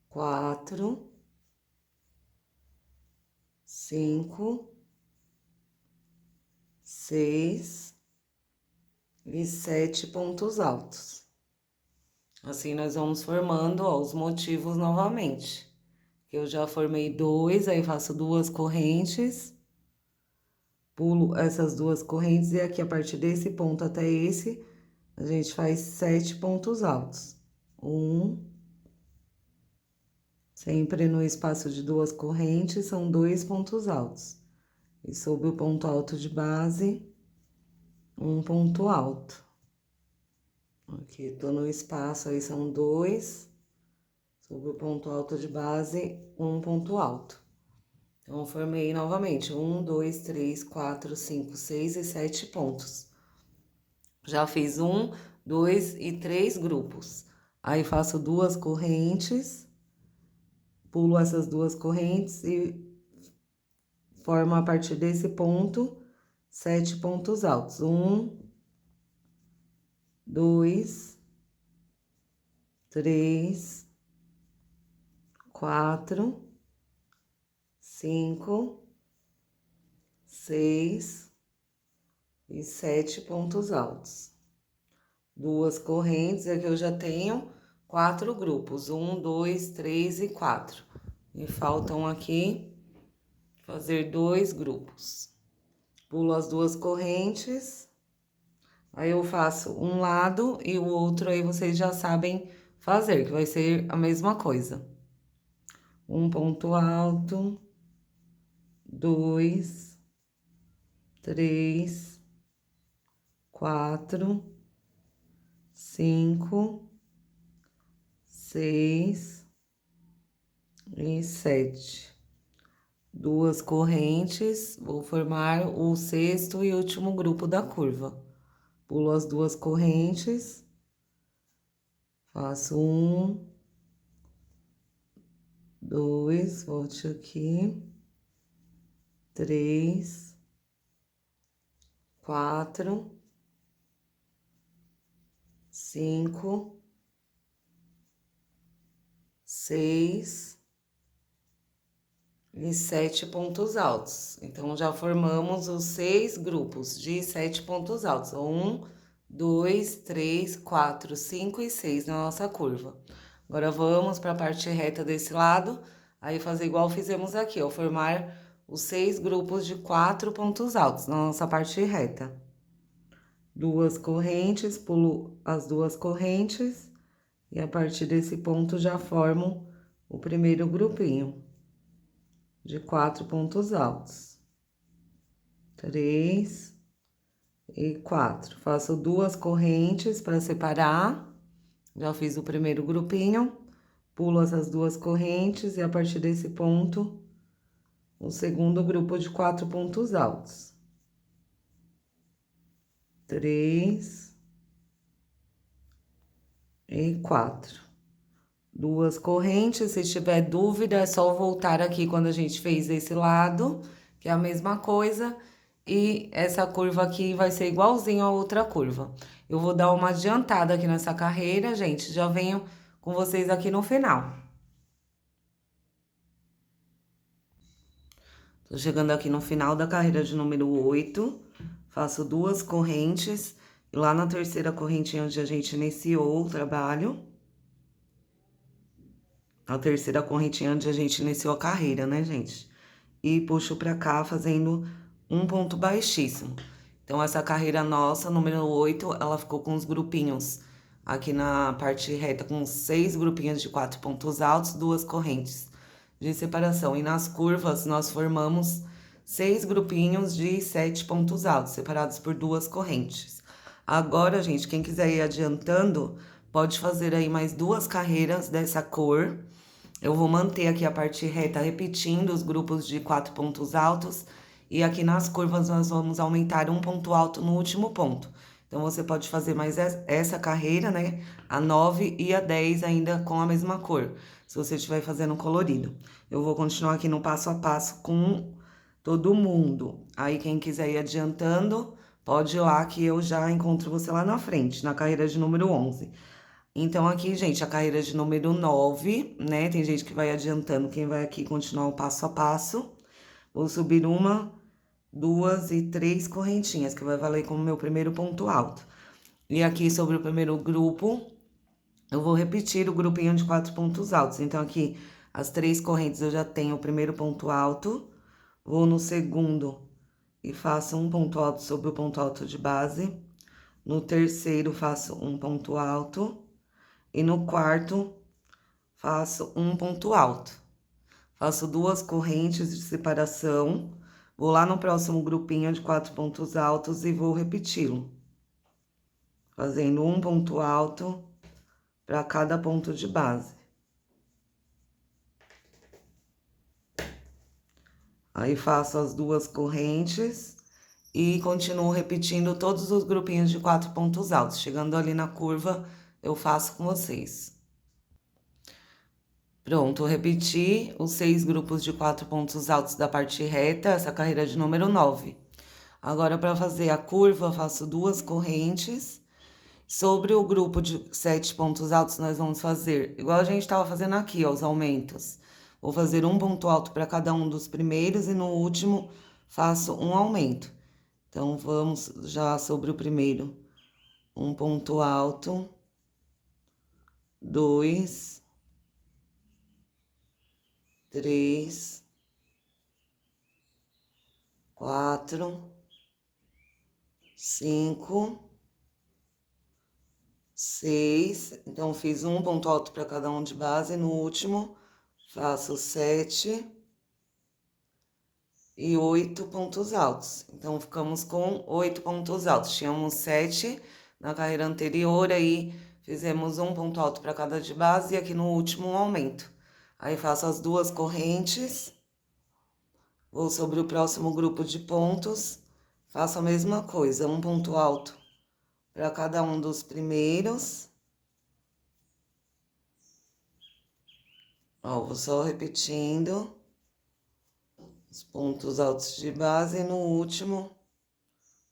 S1: 4, 5, 6 e 7 pontos altos. Assim, nós vamos formando, ó, os motivos novamente. Eu já formei 2, aí faço 2 correntes, pulo essas 2 correntes, e aqui, a partir desse ponto até esse, a gente faz 7 pontos altos. 1, sempre no espaço de 2 correntes, são 2 pontos altos. E sobre o ponto alto de base, um ponto alto. Aqui, tô no espaço, aí são 2, sobre o ponto alto de base, um ponto alto. Então, formei novamente 1, 2, 3, 4, 5, 6 e 7 pontos. Já fiz 1, 2 e 3 grupos. Aí, faço 2 correntes, pulo essas 2 correntes e formo a partir desse ponto 7 pontos altos. 1, 2, 3, 4, 5, 6 e 7 pontos altos. 2 correntes, aqui eu já tenho 4 grupos. 1, 2, 3 e 4. E faltam aqui fazer 2 grupos. Pulo as 2 correntes. Aí eu faço um lado e o outro aí vocês já sabem fazer, que vai ser a mesma coisa. Um ponto alto, 2, 3, 4, 5, 6 e 7. 2 correntes, vou formar o sexto e último grupo da curva. Pulo as 2 correntes, faço 1, 2, volte aqui, 3, 4, 5, 6 e 7 pontos altos. Então, já formamos os 6 grupos de 7 pontos altos. 1, 2, 3, 4, 5 e 6 na nossa curva. Agora, vamos para a parte reta desse lado, aí fazer igual fizemos aqui, ó, formar os 6 grupos de 4 pontos altos na nossa parte reta. 2 correntes, pulo as 2 correntes, e a partir desse ponto já formo o primeiro grupinho de 4 pontos altos. 3 e 4. Faço 2 correntes para separar. Já fiz o primeiro grupinho. Pulo essas 2 correntes e a partir desse ponto, o segundo grupo de 4 pontos altos. 3 e 4. 2 correntes, se tiver dúvida, é só voltar aqui quando a gente fez esse lado, que é a mesma coisa, e essa curva aqui vai ser igualzinho a outra curva. Eu vou dar uma adiantada aqui nessa carreira, gente, já venho com vocês aqui no final. Tô chegando aqui no final da carreira de número 8, faço 2 correntes, e lá na terceira corrente onde a gente iniciou o trabalho, a terceira correntinha onde a gente iniciou a carreira, né, gente? E puxo pra cá fazendo um ponto baixíssimo. Então, essa carreira nossa, número 8, ela ficou com os grupinhos aqui na parte reta, com 6 grupinhos de 4 pontos altos, 2 correntes de separação. E nas curvas, nós formamos 6 grupinhos de 7 pontos altos, separados por 2 correntes. Agora, gente, quem quiser ir adiantando, pode fazer aí mais 2 carreiras dessa cor. Eu vou manter aqui a parte reta, repetindo os grupos de 4 pontos altos. E aqui nas curvas nós vamos aumentar um ponto alto no último ponto. Então, você pode fazer mais essa carreira, né? A 9 e a 10 ainda com a mesma cor, se você estiver fazendo colorido. Eu vou continuar aqui no passo a passo com todo mundo. Aí, quem quiser ir adiantando, pode ir lá que eu já encontro você lá na frente, na carreira de número 11. Então, aqui, gente, a carreira de número 9, né? Tem gente que vai adiantando, quem vai aqui continuar o passo a passo. Vou subir 1, 2 e 3 correntinhas, que vai valer como meu primeiro ponto alto. E aqui, sobre o primeiro grupo, eu vou repetir o grupinho de 4 pontos altos. Então, aqui, as 3 correntes eu já tenho o primeiro ponto alto. Vou no segundo e faço um ponto alto sobre o ponto alto de base. No terceiro, faço um ponto alto. E no quarto, faço um ponto alto. Faço 2 correntes de separação. Vou lá no próximo grupinho de 4 pontos altos e vou repeti-lo. Fazendo um ponto alto para cada ponto de base. Aí, faço as 2 correntes e continuo repetindo todos os grupinhos de 4 pontos altos. Chegando ali na curva, eu faço com vocês. Pronto, repeti os 6 grupos de 4 pontos altos da parte reta, essa carreira de número 9. Agora, para fazer a curva, eu faço 2 correntes. Sobre o grupo de 7 pontos altos, nós vamos fazer, igual a gente estava fazendo aqui, ó, os aumentos. Vou fazer um ponto alto para cada um dos primeiros e no último faço um aumento. Então, vamos já sobre o primeiro. Um ponto alto. 2, 3, 4, 5, 6. Então, fiz um ponto alto para cada um de base. No último, faço 7 e 8 pontos altos. Então, ficamos com 8 pontos altos. Tínhamos 7 na carreira anterior, aí fizemos um ponto alto para cada de base e aqui no último um aumento. Aí, faço as 2 correntes, vou sobre o próximo grupo de pontos, faço a mesma coisa, um ponto alto para cada um dos primeiros. Ó, vou só repetindo os pontos altos de base e no último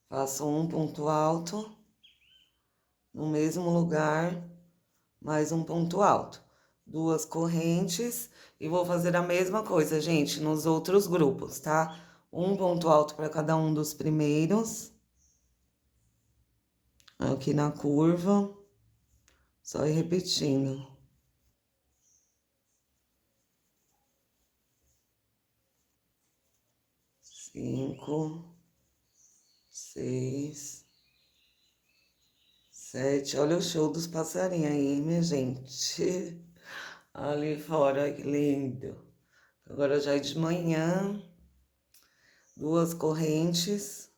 S1: faço um ponto alto no mesmo lugar, mais um ponto alto. 2 correntes e vou fazer a mesma coisa, gente, nos outros grupos, tá? Um ponto alto para cada um dos primeiros. Aqui na curva, só ir repetindo. 5, 6, 7. Olha o show dos passarinhos aí, minha gente. Ali fora, que lindo. Agora já é de manhã. 2 correntes.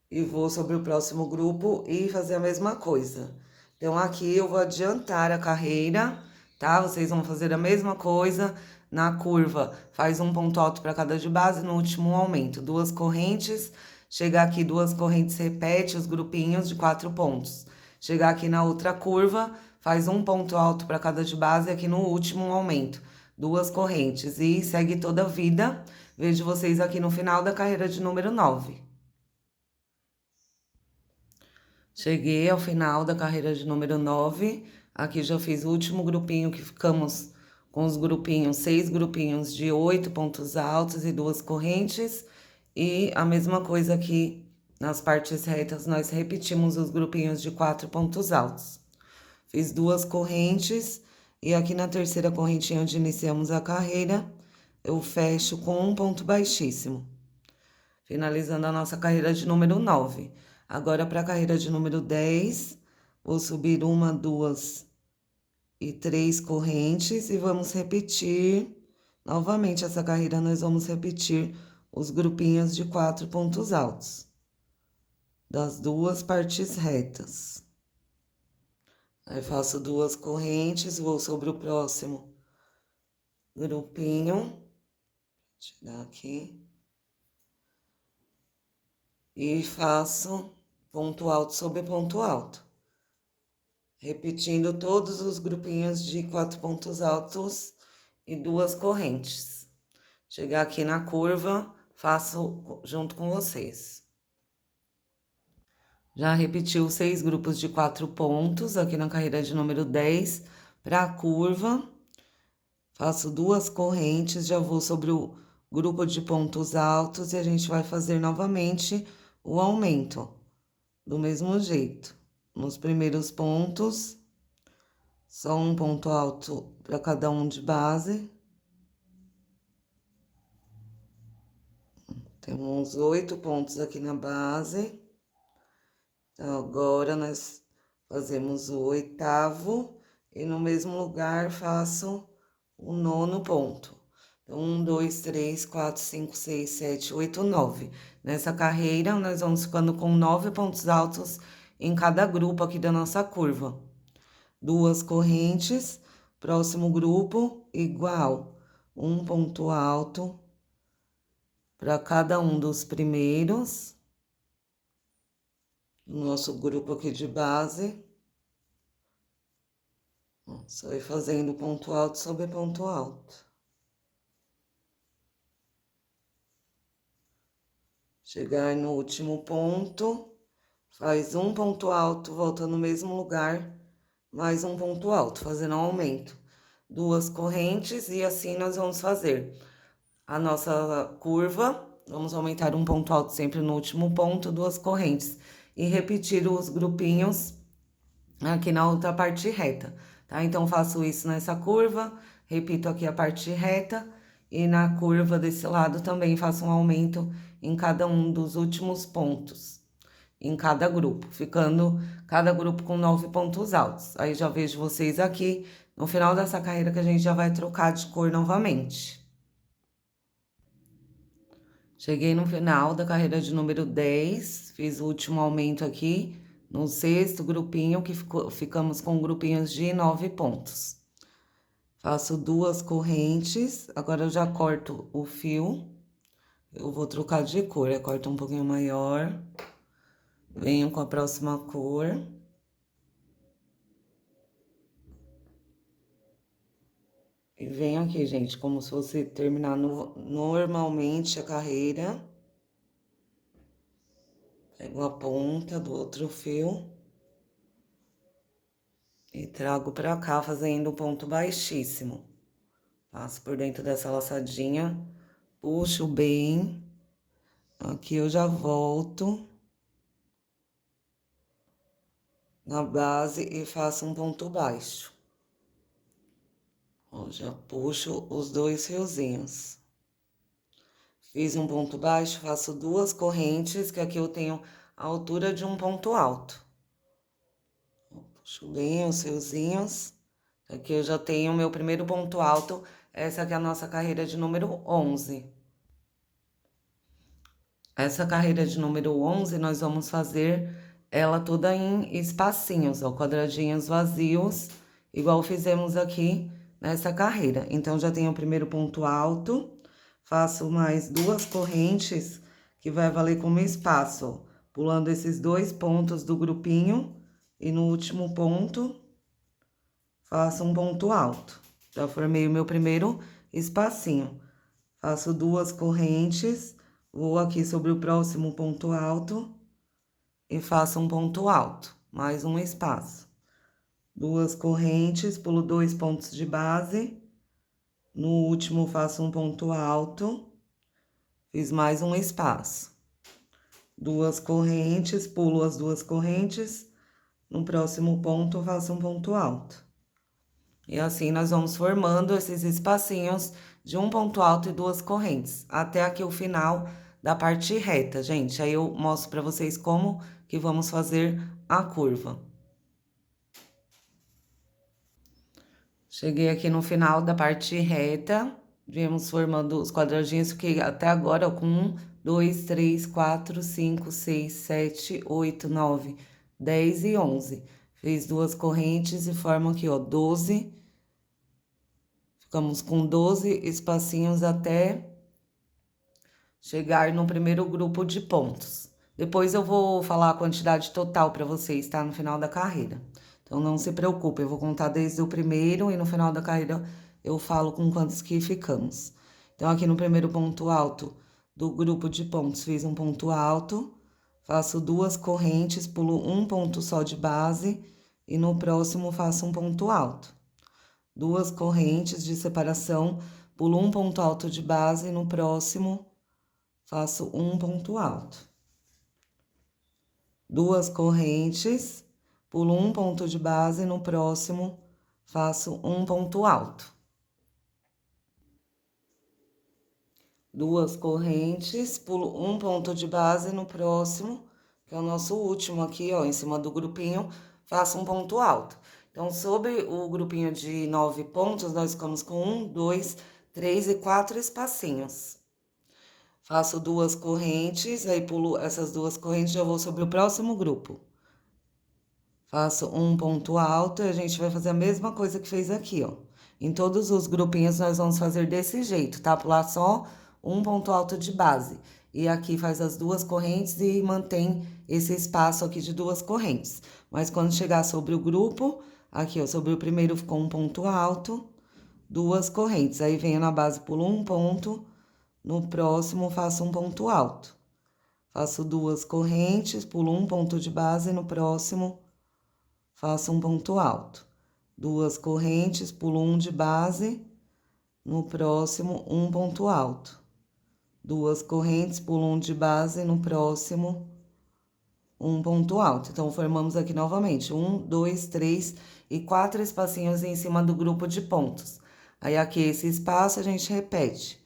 S1: E vou sobre o próximo grupo e fazer a mesma coisa. Então, aqui eu vou adiantar a carreira, tá? Vocês vão fazer a mesma coisa na curva. Faz um ponto alto para cada de base, no último um aumento. 2 correntes, chegar aqui 2 correntes, repete os grupinhos de 4 pontos. Chegar aqui na outra curva, faz um ponto alto para cada de base, aqui no último um aumento. 2 correntes e segue toda a vida. Vejo vocês aqui no final da carreira de número 9. Cheguei ao final da carreira de número 9. Aqui já fiz o último grupinho, que ficamos com os grupinhos, 6 grupinhos de 8 pontos altos e 2 correntes. E a mesma coisa aqui nas partes retas, nós repetimos os grupinhos de 4 pontos altos. Fiz 2 correntes e aqui na terceira correntinha onde iniciamos a carreira, eu fecho com um ponto baixíssimo, finalizando a nossa carreira de número 9. Agora, para a carreira de número 10, vou subir 1, 2 e 3 correntes e vamos repetir novamente essa carreira. Nós vamos repetir os grupinhos de 4 pontos altos das 2 partes retas. Aí faço 2 correntes, vou sobre o próximo grupinho, vou tirar aqui, e faço ponto alto sobre ponto alto, repetindo todos os grupinhos de 4 pontos altos e 2 correntes. Chegar aqui na curva, faço junto com vocês. Já repeti os 6 grupos de 4 pontos aqui na carreira de número 10 para a curva. Faço 2 correntes, já vou sobre o grupo de pontos altos e a gente vai fazer novamente o aumento, do mesmo jeito. Nos primeiros pontos, só um ponto alto para cada um de base. Temos 8 pontos aqui na base. Então, agora nós fazemos o 8º e no mesmo lugar faço o 9º ponto. Então, 1, 2, 3, 4, 5, 6, 7, 8, 9. Nessa carreira, nós vamos ficando com 9 pontos altos em cada grupo aqui da nossa curva. 2 correntes, próximo grupo, igual. Um ponto alto para cada um dos primeiros. Nosso grupo aqui de base. Só ir fazendo ponto alto sobre ponto alto. Chegar no último ponto, faz um ponto alto, volta no mesmo lugar, mais um ponto alto, fazendo um aumento. 2 correntes e assim nós vamos fazer a nossa curva. Vamos aumentar um ponto alto sempre no último ponto, 2 correntes. E repetir os grupinhos aqui na outra parte reta, tá? Então, faço isso nessa curva, repito aqui a parte reta, e na curva desse lado também faço um aumento em cada um dos últimos pontos, em cada grupo, ficando cada grupo com 9 pontos altos. Aí, já vejo vocês aqui no final dessa carreira que a gente já vai trocar de cor novamente. Cheguei no final da carreira de número 10, fiz o último aumento aqui, no 6º grupinho, que ficamos com grupinhos de 9 pontos. Faço 2 correntes, agora eu já corto o fio, eu vou trocar de cor, eu corto um pouquinho maior, venho com a próxima cor. E venho aqui, gente, como se fosse terminar normalmente a carreira. Pego a ponta do outro fio e trago pra cá, fazendo um ponto baixíssimo. Passo por dentro dessa laçadinha, puxo bem. Aqui eu já volto na base e faço um ponto baixo. Ó, já puxo os 2 fiozinhos. Fiz um ponto baixo, faço 2 correntes, que aqui eu tenho a altura de um ponto alto. Puxo bem os fiozinhos. Aqui eu já tenho o meu primeiro ponto alto. Essa aqui é a nossa carreira de número 11. Essa carreira de número 11, nós vamos fazer ela toda em espacinhos, ó, quadradinhos vazios, igual fizemos aqui nessa carreira. Então, já tenho o primeiro ponto alto, faço mais 2 correntes, que vai valer como espaço, ó, pulando esses 2 pontos do grupinho, e no último ponto, faço um ponto alto. Já formei o meu primeiro espacinho. Faço 2 correntes, vou aqui sobre o próximo ponto alto, e faço um ponto alto, mais um espaço. 2 correntes, pulo 2 pontos de base. No último, faço um ponto alto, fiz mais um espaço. 2 correntes, pulo as 2 correntes, no próximo ponto, faço um ponto alto. E assim, nós vamos formando esses espacinhos de um ponto alto e 2 correntes, até aqui o final da parte reta, gente. Aí eu mostro pra vocês como que vamos fazer a curva. Cheguei aqui no final da parte reta, viemos formando os quadradinhos, fiquei até agora com 1, 2, 3, 4, 5, 6, 7, 8, 9, 10 e 11. Fiz 2 correntes e formo aqui, ó, 12. Ficamos com 12 espacinhos até chegar no primeiro grupo de pontos. Depois eu vou falar a quantidade total para vocês, tá? No final da carreira. Então, não se preocupe, eu vou contar desde o primeiro e no final da carreira eu falo com quantos que ficamos. Então, aqui no primeiro ponto alto do grupo de pontos, fiz um ponto alto, faço 2 correntes, pulo um ponto só de base e no próximo faço um ponto alto. 2 correntes de separação, pulo um ponto alto de base e no próximo faço um ponto alto. 2 correntes, pulo um ponto de base e no próximo faço um ponto alto. 2 correntes, pulo um ponto de base e no próximo, que é o nosso último aqui, ó, em cima do grupinho, faço um ponto alto. Então, sobre o grupinho de 9 pontos, nós ficamos com 1, 2, 3 e 4 espacinhos. Faço 2 correntes, aí pulo essas 2 correntes, já vou sobre o próximo grupo. Faço um ponto alto e a gente vai fazer a mesma coisa que fez aqui, ó. Em todos os grupinhos nós vamos fazer desse jeito, tá? Pular só um ponto alto de base. E aqui faz as 2 correntes e mantém esse espaço aqui de 2 correntes. Mas quando chegar sobre o grupo, aqui, ó, sobre o primeiro ficou um ponto alto, 2 correntes. Aí venho na base, pulo um ponto, no próximo faço um ponto alto. Faço 2 correntes, pulo um ponto de base, no próximo faço um ponto alto. 2 correntes, pulo um de base, no próximo um ponto alto. 2 correntes, pulo um de base, no próximo um ponto alto. Então, formamos aqui novamente 1, 2, 3 e 4 espacinhos em cima do grupo de pontos. Aí, aqui, esse espaço, a gente repete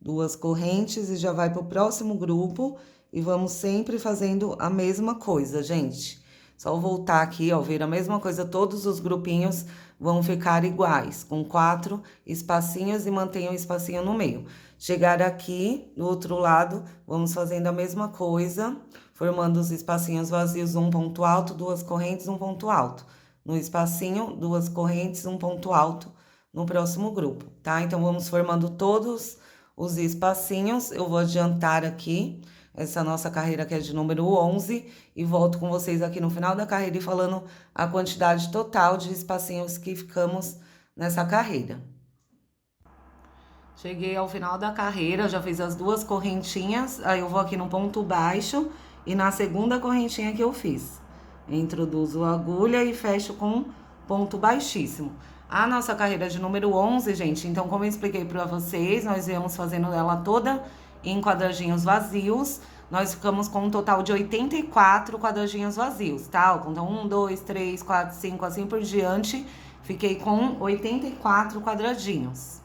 S1: 2 correntes e já vai para o próximo grupo e vamos sempre fazendo a mesma coisa, gente. Só voltar aqui, ó, ver a mesma coisa, todos os grupinhos vão ficar iguais, com 4 espacinhos e mantenha um espacinho no meio. Chegar aqui, do outro lado, vamos fazendo a mesma coisa, formando os espacinhos vazios, um ponto alto, 2 correntes, um ponto alto. No espacinho, 2 correntes, um ponto alto no próximo grupo, tá? Então, vamos formando todos os espacinhos. Eu vou adiantar aqui essa nossa carreira que é de número 11 e volto com vocês aqui no final da carreira e falando a quantidade total de espacinhos que ficamos nessa carreira. Cheguei ao final da carreira, já fiz as 2 correntinhas, aí eu vou aqui no ponto baixo e na segunda correntinha que eu fiz. Introduzo a agulha e fecho com ponto baixíssimo. A nossa carreira de número 11, gente, então como eu expliquei para vocês, nós viemos fazendo ela toda em quadradinhos vazios. Nós ficamos com um total de 84 quadradinhos vazios, tá? Então, 1, 2, 3, 4, 5, assim por diante, fiquei com 84 quadradinhos.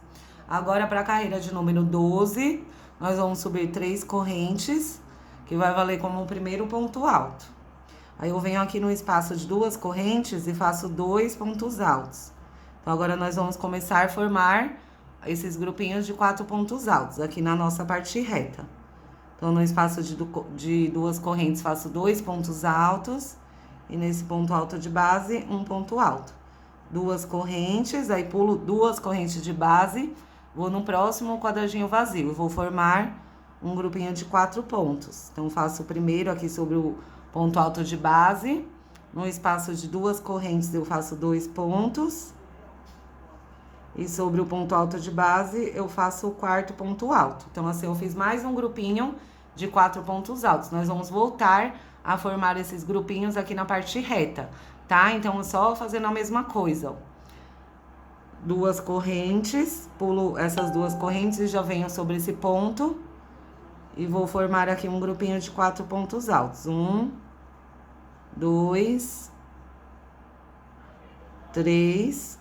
S1: Agora, para a carreira de número 12, nós vamos subir 3 correntes, que vai valer como o primeiro ponto alto. Aí, eu venho aqui no espaço de 2 correntes e faço 2 pontos altos. Então, agora nós vamos começar a formar esses grupinhos de 4 pontos altos aqui na nossa parte reta. Então, no espaço de 2 correntes, faço 2 pontos altos. E nesse ponto alto de base, um ponto alto. 2 correntes, aí pulo 2 correntes de base, vou no próximo quadradinho vazio. Vou formar um grupinho de 4 pontos. Então, faço o primeiro aqui sobre o ponto alto de base. No espaço de 2 correntes, eu faço 2 pontos. E sobre o ponto alto de base, eu faço o 4º ponto alto. Então, assim, eu fiz mais um grupinho de 4 pontos altos. Nós vamos voltar a formar esses grupinhos aqui na parte reta, tá? Então, é só fazendo a mesma coisa, ó. Duas correntes, pulo essas duas correntes e já venho sobre esse ponto. E vou formar aqui um grupinho de 4 pontos altos. 1, 2, 3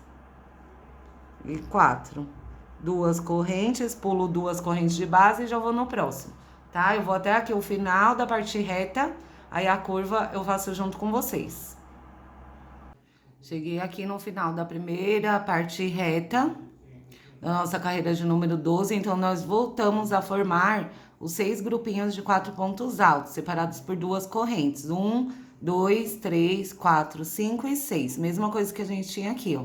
S1: e 4. Duas correntes, pulo duas correntes de base e já vou no próximo, tá? Eu vou até aqui o final da parte reta, aí a curva eu faço junto com vocês. Cheguei aqui no final da primeira parte reta da nossa carreira de número 12, então nós voltamos a formar os 6 grupinhos de 4 pontos altos, separados por duas correntes. 1, 2, 3, 4, 5 e 6. Mesma coisa que a gente tinha aqui, ó.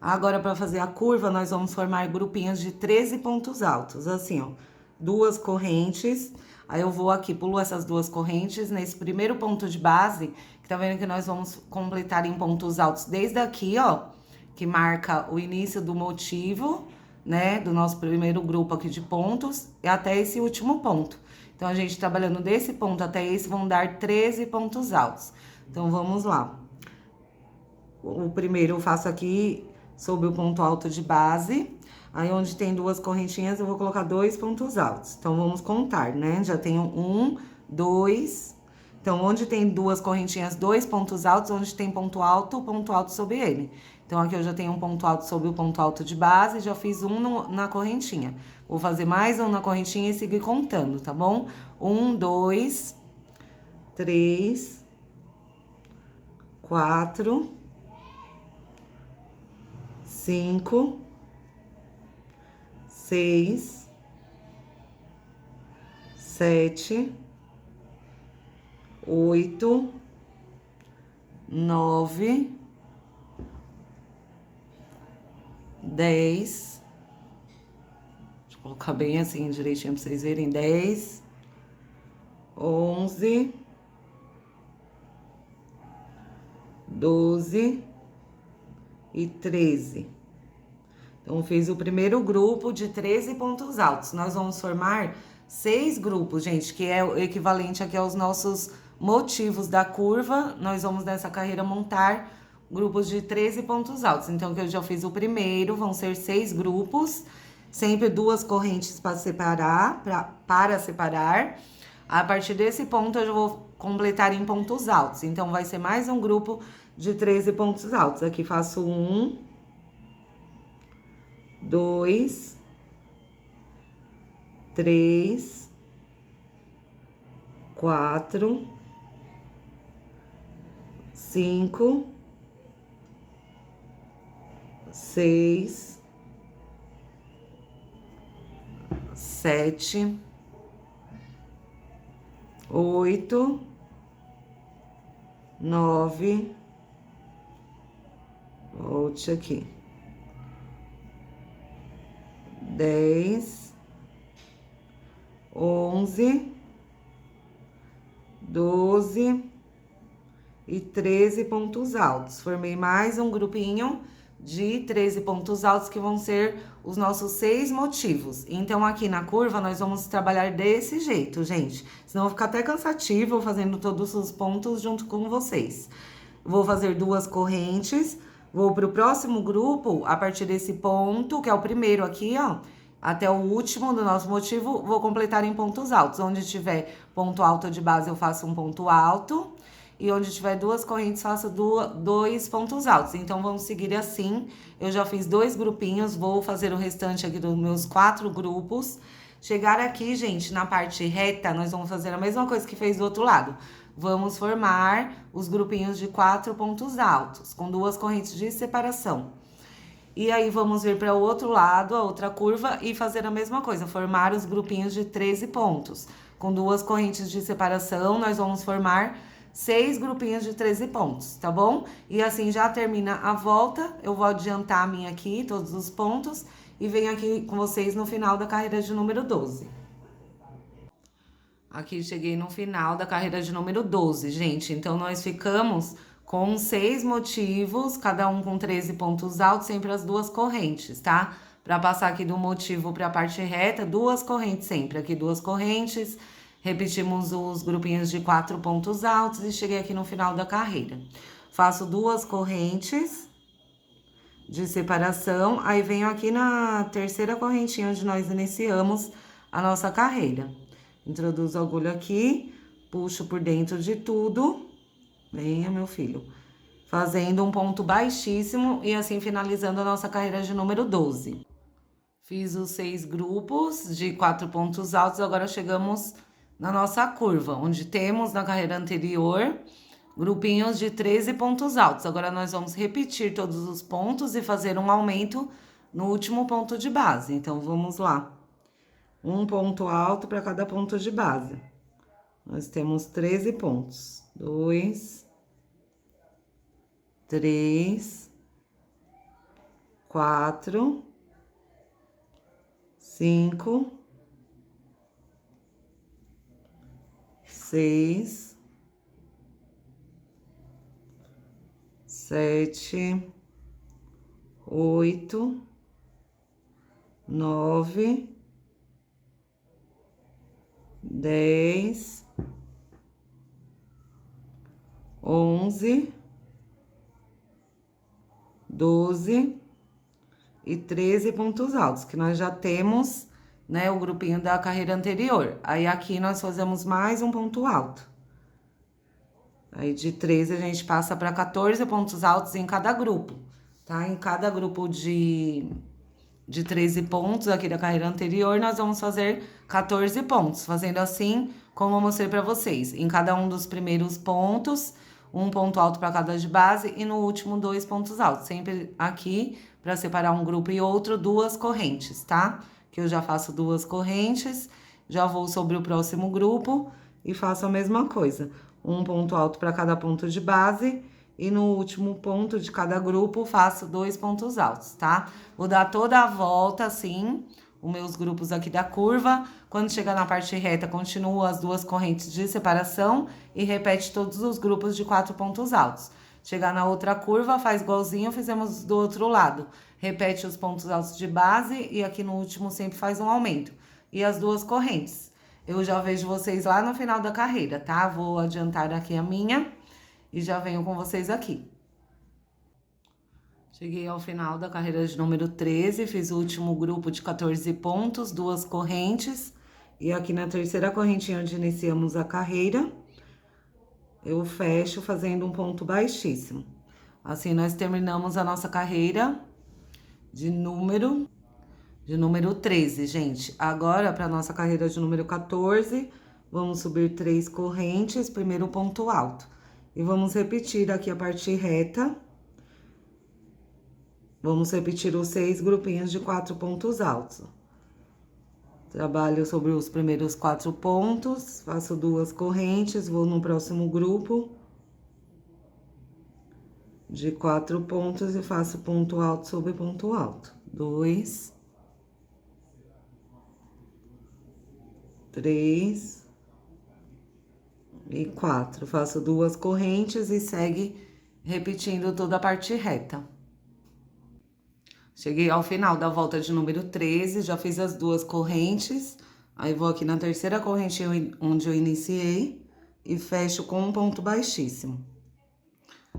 S1: Agora, para fazer a curva, nós vamos formar grupinhos de 13 pontos altos, assim, ó. Duas correntes, aí eu vou aqui, pulo essas duas correntes, nesse primeiro ponto de base, que tá vendo que nós vamos completar em pontos altos desde aqui, ó, que marca o início do motivo, né, do nosso primeiro grupo aqui de pontos, e até esse último ponto. Então, a gente trabalhando desse ponto até esse, vão dar 13 pontos altos. Então, vamos lá. O primeiro eu faço aqui sobre o ponto alto de base. Aí, onde tem duas correntinhas, eu vou colocar 2 pontos altos. Então, vamos contar, né? Já tenho 1, 2. Então, onde tem duas correntinhas, 2 pontos altos, onde tem ponto alto sobre ele. Então, aqui eu já tenho um ponto alto sobre o ponto alto de base, já fiz um na correntinha. Vou fazer mais um na correntinha e seguir contando, tá bom? 1, 2, 3, 4, 5, 6, 7, 8, 9, 10. Deixa eu colocar bem assim direitinho pra vocês verem. 10, 11, 12 e 13. Então, fiz o primeiro grupo de 13 pontos altos. Nós vamos formar 6 grupos, gente, que é o equivalente aqui aos nossos motivos da curva. Nós vamos nessa carreira montar grupos de 13 pontos altos. Então, que eu já fiz o primeiro, vão ser 6 grupos, sempre duas correntes para separar, para separar. A partir desse ponto, eu já vou completar em pontos altos. Então, vai ser mais um grupo de 13 pontos altos. Aqui faço 1, 2, 3, 4, 5, 6, 7, 8, 9, volte aqui, 10, 11, 12 e 13 pontos altos. Formei mais um grupinho de 13 pontos altos que vão ser os nossos 6 motivos. Então, aqui na curva, nós vamos trabalhar desse jeito, gente. Senão, vai ficar até cansativo fazendo todos os pontos junto com vocês. Vou fazer duas correntes, vou pro próximo grupo, a partir desse ponto, que é o primeiro aqui, ó, até o último do nosso motivo, vou completar em pontos altos. Onde tiver ponto alto de base, eu faço um ponto alto. E onde tiver duas correntes, faço 2 pontos altos. Então, vamos seguir assim. Eu já fiz 2 grupinhos, vou fazer o restante aqui dos meus 4 grupos. Chegar aqui, gente, na parte reta, nós vamos fazer a mesma coisa que fez do outro lado. Vamos formar os grupinhos de 4 pontos altos, com 2 correntes de separação. E aí, vamos vir para o outro lado, a outra curva, e fazer a mesma coisa. Formar os grupinhos de 13 pontos. Com 2 correntes de separação, nós vamos formar 6 grupinhos de 13 pontos, tá bom? E assim já termina a volta, eu vou adiantar a minha aqui, todos os pontos, e venho aqui com vocês no final da carreira de número 12. Aqui cheguei no final da carreira de número 12, gente. Então, nós ficamos com 6 motivos, cada um com 13 pontos altos, sempre as 2 correntes, tá? Pra passar aqui do motivo pra parte reta, 2 correntes sempre. Aqui 2 correntes, Repetimos os grupinhos de 4 pontos altos e cheguei aqui no final da carreira. Faço 2 correntes de separação, aí venho aqui na terceira correntinha onde nós iniciamos a nossa carreira. Introduzo a agulha aqui, puxo por dentro de tudo, venha meu filho, fazendo um ponto baixíssimo e assim finalizando a nossa carreira de número 12. Fiz os 6 grupos de 4 pontos altos, agora chegamos na nossa curva, onde temos na carreira anterior grupinhos de 13 pontos altos. Agora nós vamos repetir todos os pontos e fazer um aumento no último ponto de base. Então, vamos lá. Um ponto alto para cada ponto de base. Nós temos 13 pontos. 2, 3, 4, 5, 6, 7, 8, 9, 10, 11, 12 e 13 pontos altos, que nós já temos, né, o grupinho da carreira anterior. Aí, aqui nós fazemos mais um ponto alto. Aí, de 13, a gente passa para 14 pontos altos em cada grupo, tá? Em cada grupo de 13 pontos aqui da carreira anterior, nós vamos fazer 14 pontos, fazendo assim como eu mostrei para vocês. Em cada um dos primeiros pontos, um ponto alto para cada de base e no último 2 pontos altos. Sempre aqui, para separar um grupo e outro, 2 correntes, tá? Que eu já faço 2 correntes, já vou sobre o próximo grupo e faço a mesma coisa. Um ponto alto para cada ponto de base e no último ponto de cada grupo faço 2 pontos altos, tá? Vou dar toda a volta, assim, os meus grupos aqui da curva. Quando chegar na parte reta, continuo as 2 correntes de separação e repete todos os grupos de 4 pontos altos. Chegar na outra curva, faz igualzinho fizemos do outro lado. Repete os pontos altos de base e aqui no último sempre faz um aumento. E as 2 correntes. Eu já vejo vocês lá no final da carreira, tá? Vou adiantar aqui a minha e já venho com vocês aqui. Cheguei ao final da carreira de número 13, fiz o último grupo de 14 pontos, 2 correntes. E aqui na terceira correntinha onde iniciamos a carreira, eu fecho fazendo um ponto baixíssimo. Assim, nós terminamos a nossa carreira de número 13, gente. Agora, para nossa carreira de número 14, vamos subir 3 correntes, primeiro ponto alto. E vamos repetir aqui a parte reta. Vamos repetir os 6 grupinhos de 4 pontos altos. Trabalho sobre os primeiros 4 pontos, faço 2 correntes, vou no próximo grupo de 4 pontos e faço ponto alto sobre ponto alto. 2, 3 e 4. Faço 2 correntes e segue repetindo toda a parte reta. Cheguei ao final da volta de número 13, já fiz as 2 correntes. Aí, vou aqui na terceira corrente onde eu iniciei e fecho com um ponto baixíssimo.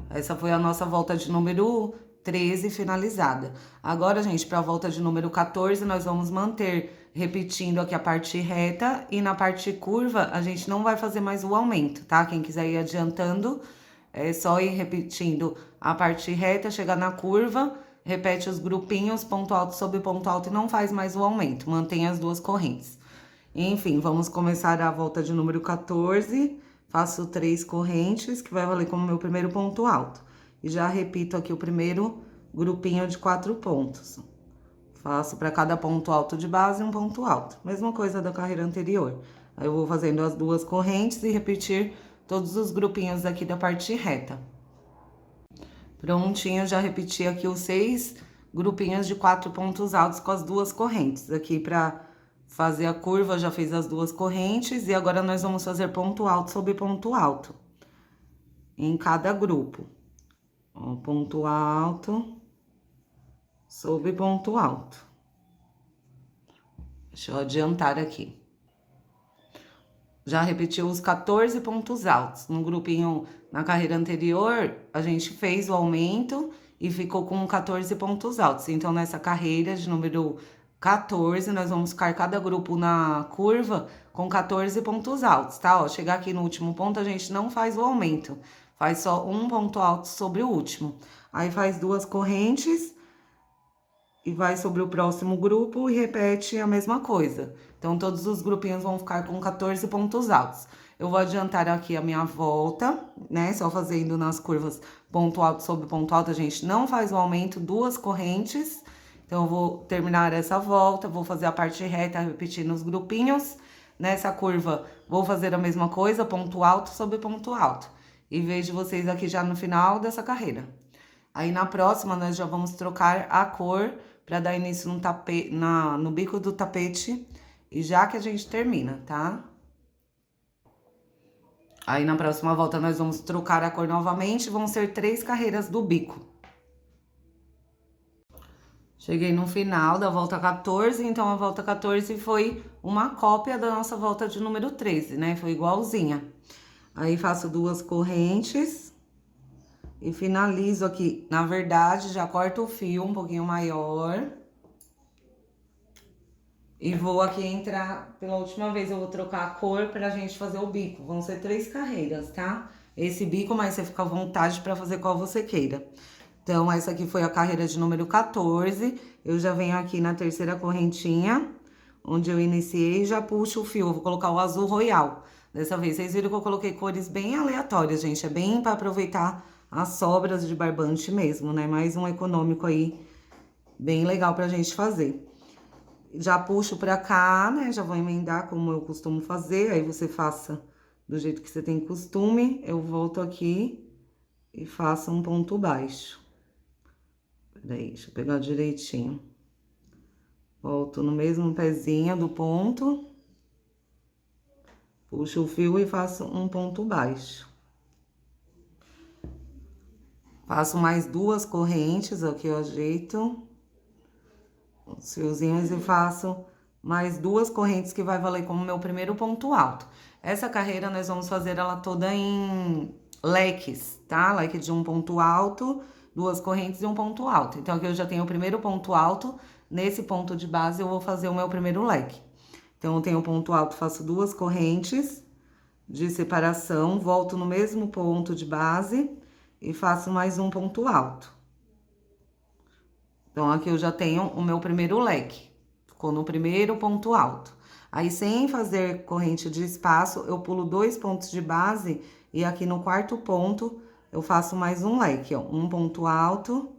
S1: Essa foi a nossa volta de número 13 finalizada. Agora, gente, para a volta de número 14, nós vamos manter repetindo aqui a parte reta e na parte curva a gente não vai fazer mais o aumento, tá? Quem quiser ir adiantando, é só ir repetindo a parte reta, chegar na curva, repete os grupinhos, ponto alto sobre ponto alto e não faz mais o aumento, mantém as 2 correntes. Enfim, vamos começar a volta de número 14, faço 3 correntes, que vai valer como meu primeiro ponto alto. E já repito aqui o primeiro grupinho de 4 pontos. Faço para cada ponto alto de base um ponto alto. Mesma coisa da carreira anterior. Aí eu vou fazendo as 2 correntes e repetir todos os grupinhos aqui da parte reta. Prontinho, já repeti aqui os 6 grupinhos de 4 pontos altos com as 2 correntes. Aqui para fazer a curva, já fiz as 2 correntes e agora nós vamos fazer ponto alto sobre ponto alto em cada grupo. Ó, ponto alto sobre ponto alto. Deixa eu adiantar aqui. já repetiu os 14 pontos altos. No grupinho, na carreira anterior, a gente fez o aumento e ficou com 14 pontos altos. Então, nessa carreira de número 14, nós vamos ficar cada grupo na curva com 14 pontos altos, tá? Ó, chegar aqui no último ponto, a gente não faz o aumento, faz só um ponto alto sobre o último. Aí faz duas correntes e vai sobre o próximo grupo e repete a mesma coisa. Então, todos os grupinhos vão ficar com 14 pontos altos. Eu vou adiantar aqui a minha volta, né? Só fazendo nas curvas ponto alto sobre ponto alto, a gente não faz o aumento, duas correntes. Então, eu vou terminar essa volta, vou fazer a parte reta, repetir nos grupinhos. Nessa curva, vou fazer a mesma coisa, ponto alto sobre ponto alto. E vejo vocês aqui já no final dessa carreira. Aí, na próxima, nós já vamos trocar a cor para dar início no bico do tapete e já que a gente termina, tá? Aí, na próxima volta, nós vamos trocar a cor novamente, vão ser 3 carreiras do bico. Cheguei no final da volta 14, então a volta 14 foi uma cópia da nossa volta de número 13, né? Foi igualzinha. Aí, faço duas correntes e finalizo aqui. Na verdade, já corto o fio um pouquinho maior. E vou aqui entrar, pela última vez eu vou trocar a cor pra gente fazer o bico. Vão ser 3 carreiras, tá? Esse bico, mas você fica à vontade pra fazer qual você queira. Então, essa aqui foi a carreira de número 14. Eu já venho aqui na terceira correntinha, onde eu iniciei, e já puxo o fio. Eu vou colocar o azul royal. Dessa vez, vocês viram que eu coloquei cores bem aleatórias, gente. É bem pra aproveitar as sobras de barbante mesmo, né? Mais um econômico aí, bem legal pra gente fazer. Já puxo pra cá, né? Já vou emendar como eu costumo fazer. Aí você faça do jeito que você tem costume. Eu volto aqui e faço um ponto baixo. Peraí, deixa eu pegar direitinho. Volto no mesmo pezinho do ponto. Puxo o fio e faço um ponto baixo. Faço mais duas correntes, aqui eu ajeito os fiozinhos e faço mais duas correntes que vai valer como meu primeiro ponto alto. Essa carreira nós vamos fazer ela toda em leques, tá? Leque de um ponto alto, duas correntes e um ponto alto. Então, aqui eu já tenho o primeiro ponto alto, nesse ponto de base eu vou fazer o meu primeiro leque. Então, eu tenho o ponto alto, faço duas correntes de separação, volto no mesmo ponto de base e faço mais um ponto alto. Então, aqui eu já tenho o meu primeiro leque, ficou no primeiro ponto alto. Aí, sem fazer corrente de espaço, eu pulo 2 pontos de base e aqui no quarto ponto eu faço mais um leque, ó. Um ponto alto,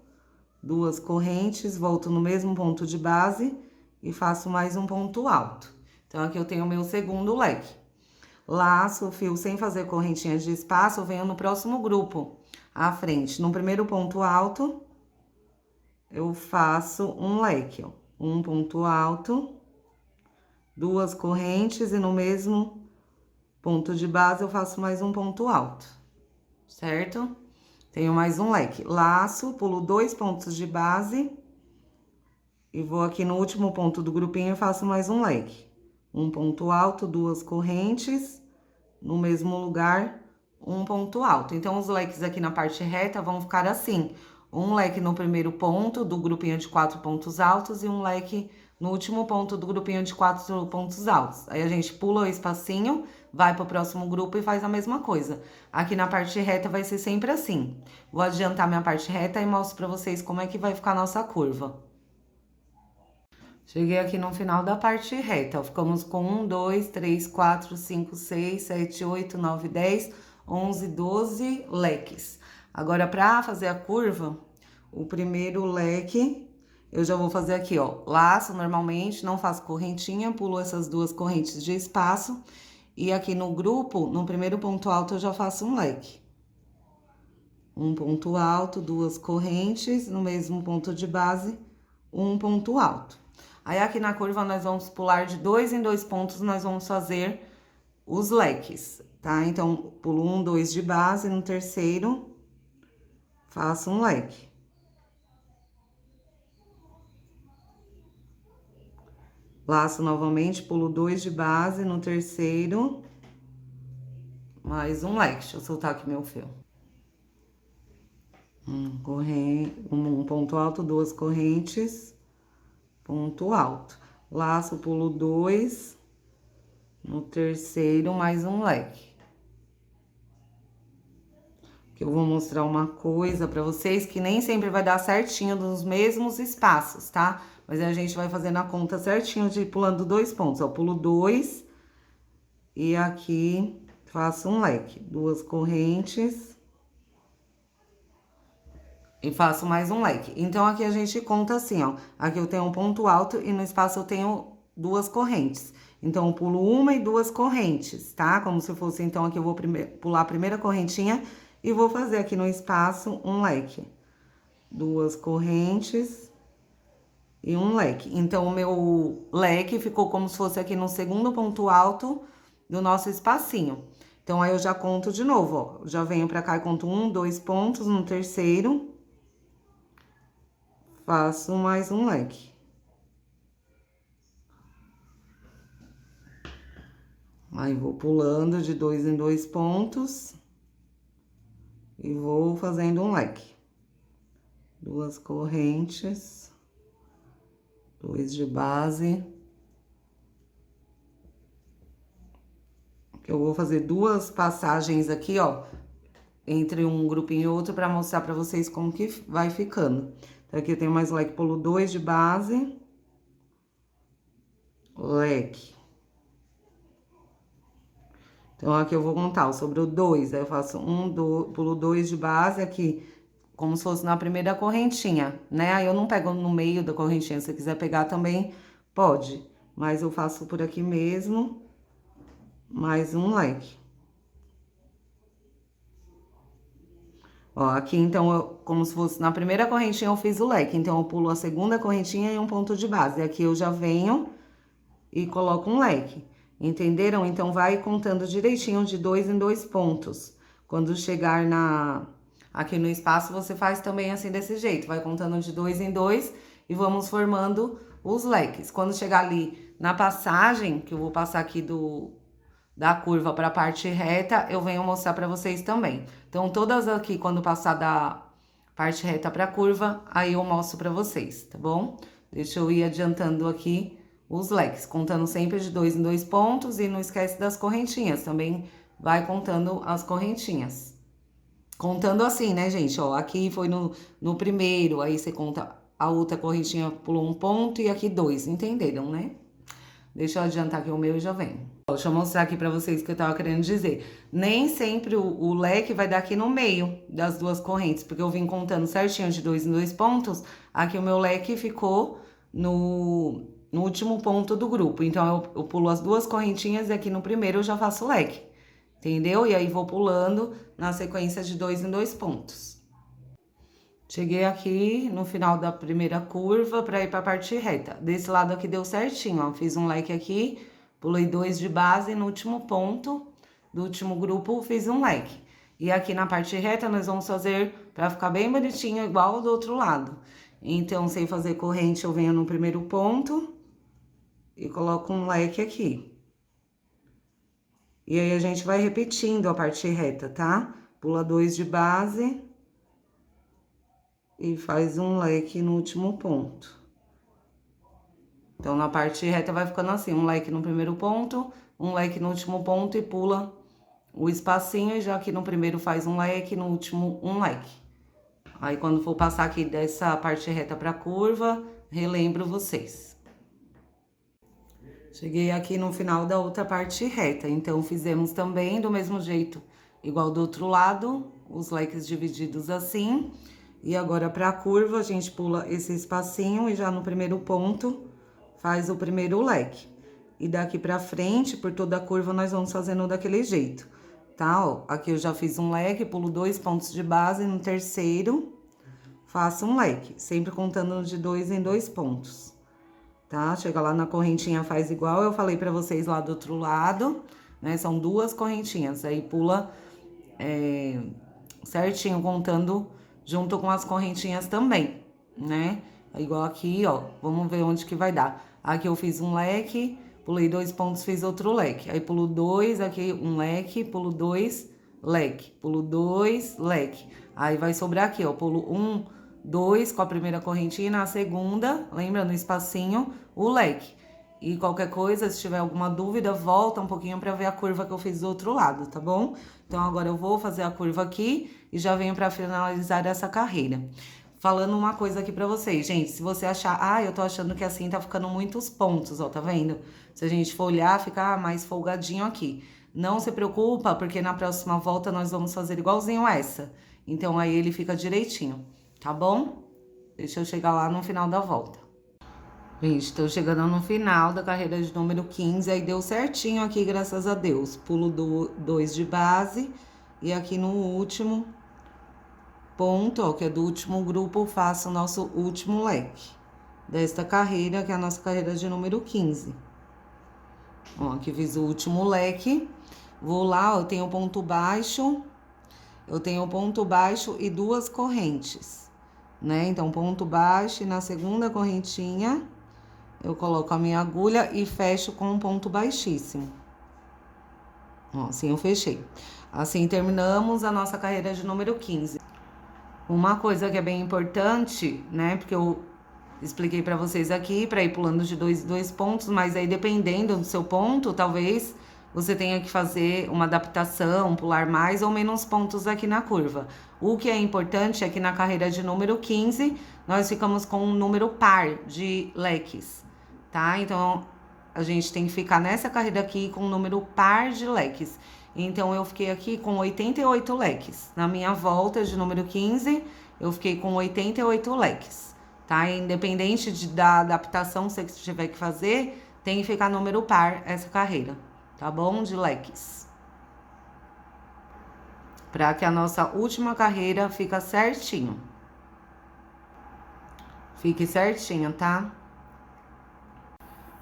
S1: duas correntes, volto no mesmo ponto de base e faço mais um ponto alto. Então, aqui eu tenho o meu segundo leque. Laço o fio sem fazer correntinhas de espaço, eu venho no próximo grupo, à frente. No primeiro ponto alto, eu faço um leque, ó. Um ponto alto, duas correntes e no mesmo ponto de base eu faço mais um ponto alto, certo? Tenho mais um leque. Laço, pulo 2 pontos de base e vou aqui no último ponto do grupinho e faço mais um leque. Um ponto alto, duas correntes, no mesmo lugar, um ponto alto. Então, os leques aqui na parte reta vão ficar assim. Um leque no primeiro ponto do grupinho de 4 pontos altos e um leque no último ponto do grupinho de 4 pontos altos. Aí, a gente pula o espacinho, vai pro próximo grupo e faz a mesma coisa. Aqui na parte reta vai ser sempre assim. Vou adiantar minha parte reta e mostro pra vocês como é que vai ficar a nossa curva. Cheguei aqui no final da parte reta, ó. Ficamos com 1, 2, 3, 4, 5, 6, 7, 8, 9, 10, 11, 12 leques. Agora, pra fazer a curva, o primeiro leque, eu já vou fazer aqui, ó. Laço normalmente, não faço correntinha, pulo essas duas correntes de espaço. E aqui no grupo, no primeiro ponto alto, eu já faço um leque. Um ponto alto, duas correntes, no mesmo ponto de base, um ponto alto. Aí, aqui na curva, nós vamos pular de 2 em 2 pontos, nós vamos fazer os leques, tá? Então, pulo 1, 2 de base, no terceiro, faço um leque. Laço novamente, pulo 2 de base, no terceiro, mais um leque. Deixa eu soltar aqui meu fio. Um ponto alto, duas correntes, ponto alto. Laço, pulo 2, no terceiro, mais um leque. Que eu vou mostrar uma coisa pra vocês que nem sempre vai dar certinho nos mesmos espaços, tá? Mas a gente vai fazendo a conta certinho de ir pulando 2 pontos, ó. Pulo 2 e aqui faço um leque, duas correntes e faço mais um leque. Então, aqui a gente conta assim, ó. Aqui eu tenho um ponto alto e no espaço eu tenho duas correntes. Então, eu pulo uma e duas correntes, tá? Como se fosse, então, aqui eu vou pular a primeira correntinha e vou fazer aqui no espaço um leque. Duas correntes e um leque. Então, o meu leque ficou como se fosse aqui no segundo ponto alto do nosso espacinho. Então, aí eu já conto de novo, ó. Já venho pra cá e conto 1, 2 pontos no terceiro. Faço mais um leque. Aí, vou pulando de 2 em 2 pontos. E vou fazendo um leque. Duas correntes. 2 de base. Eu vou fazer duas passagens aqui, ó. Entre um grupinho e outro pra mostrar pra vocês como que vai ficando. Então, aqui eu tenho mais leque, pulo 2 de base. Leque. Então, aqui eu vou contar, ó, sobrou 2, aí eu faço pulo 2 de base aqui, como se fosse na primeira correntinha, né? Aí eu não pego no meio da correntinha, se você quiser pegar também pode, mas eu faço por aqui mesmo, mais um leque. Ó, aqui então, como se fosse na primeira correntinha eu fiz o leque, então eu pulo a segunda correntinha e um ponto de base. Aqui eu já venho e coloco um leque. Entenderam? Então, vai contando direitinho de 2 em 2 pontos. Quando chegar aqui no espaço, você faz também assim, desse jeito. Vai contando de 2 em 2 e vamos formando os leques. Quando chegar ali na passagem, que eu vou passar aqui da curva para a parte reta, eu venho mostrar para vocês também. Então, todas aqui, quando passar da parte reta para a curva, aí eu mostro para vocês, tá bom? Deixa eu ir adiantando aqui os leques, contando sempre de 2 em 2 pontos e não esquece das correntinhas, também vai contando as correntinhas. Contando assim, né, gente? Ó, aqui foi no primeiro, aí você conta a outra correntinha, pulou um ponto e aqui 2, entenderam, né? Deixa eu adiantar aqui o meu e já venho. Deixa eu mostrar aqui pra vocês o que eu tava querendo dizer. Nem sempre o leque vai dar aqui no meio das duas correntes, porque eu vim contando certinho de 2 em 2 pontos. Aqui o meu leque ficou no último ponto do grupo. Então, eu pulo as duas correntinhas e aqui no primeiro eu já faço leque. Entendeu? E aí, vou pulando na sequência de 2 em 2 pontos. Cheguei aqui no final da primeira curva pra ir pra parte reta. Desse lado aqui deu certinho, ó. Fiz um leque aqui, pulei 2 de base e no último ponto do último grupo fiz um leque. E aqui na parte reta nós vamos fazer pra ficar bem bonitinho, igual do outro lado. Então, sem fazer corrente, eu venho no primeiro ponto e coloco um leque aqui. E aí, a gente vai repetindo a parte reta, tá? Pula 2 de base e faz um leque no último ponto. Então, na parte reta vai ficando assim, um leque no primeiro ponto, um leque no último ponto e pula o espacinho, e já aqui no primeiro faz um leque, no último um leque. Aí, quando for passar aqui dessa parte reta pra curva, relembro vocês. Cheguei aqui no final da outra parte reta, então fizemos também do mesmo jeito, igual do outro lado, os leques divididos assim. E agora, pra curva, a gente pula esse espacinho e já no primeiro ponto faz o primeiro leque. E daqui pra frente, por toda a curva, nós vamos fazendo daquele jeito, tá? Ó, aqui eu já fiz um leque, pulo 2 pontos de base, no terceiro faço um leque, sempre contando de 2 em 2 pontos, tá? Chega lá na correntinha, faz igual eu falei pra vocês lá do outro lado, né? São duas correntinhas, aí pula certinho, contando junto com as correntinhas também, né? Igual aqui, ó, vamos ver onde que vai dar. Aqui eu fiz um leque, pulei 2 pontos, fiz outro leque. Aí pulo 2, aqui um leque, pulo 2, leque, pulo 2, leque. Aí vai sobrar aqui, ó, pulo 1, 2 com a primeira correntinha, na segunda, lembra, no espacinho, o leque. E qualquer coisa, se tiver alguma dúvida, volta um pouquinho pra ver a curva que eu fiz do outro lado, tá bom? Então, agora eu vou fazer a curva aqui e já venho pra finalizar essa carreira. Falando uma coisa aqui pra vocês, gente, se você achar, eu tô achando que assim tá ficando muitos pontos, ó, tá vendo? Se a gente for olhar, fica mais folgadinho aqui. Não se preocupa, porque na próxima volta nós vamos fazer igualzinho essa. Então, aí ele fica direitinho, tá bom? Deixa eu chegar lá no final da volta. Gente, tô chegando no final da carreira de número 15, aí deu certinho aqui, graças a Deus. Pulo 2 de base e aqui no último ponto, ó, que é do último grupo, faço o nosso último leque desta carreira, que é a nossa carreira de número 15. Ó, aqui fiz o último leque. Vou lá, ó, eu tenho ponto baixo, e 2 correntes, né? Então, ponto baixo e na segunda correntinha eu coloco a minha agulha e fecho com um ponto baixíssimo. Ó, assim eu fechei. Assim terminamos a nossa carreira de número 15. Uma coisa que é bem importante, né? Porque eu expliquei pra vocês aqui, pra ir pulando de 2 em 2 pontos, mas aí dependendo do seu ponto, talvez você tenha que fazer uma adaptação, pular mais ou menos pontos aqui na curva. O que é importante é que na carreira de número 15, nós ficamos com um número par de leques, tá? Então, a gente tem que ficar nessa carreira aqui com um número par de leques. Então, eu fiquei aqui com 88 leques. Na minha volta de número 15, eu fiquei com 88 leques, tá? Independente da adaptação que você tiver que fazer, tem que ficar número par essa carreira, tá bom? De leques. Para que a nossa última carreira fique certinho. Fique certinho, tá?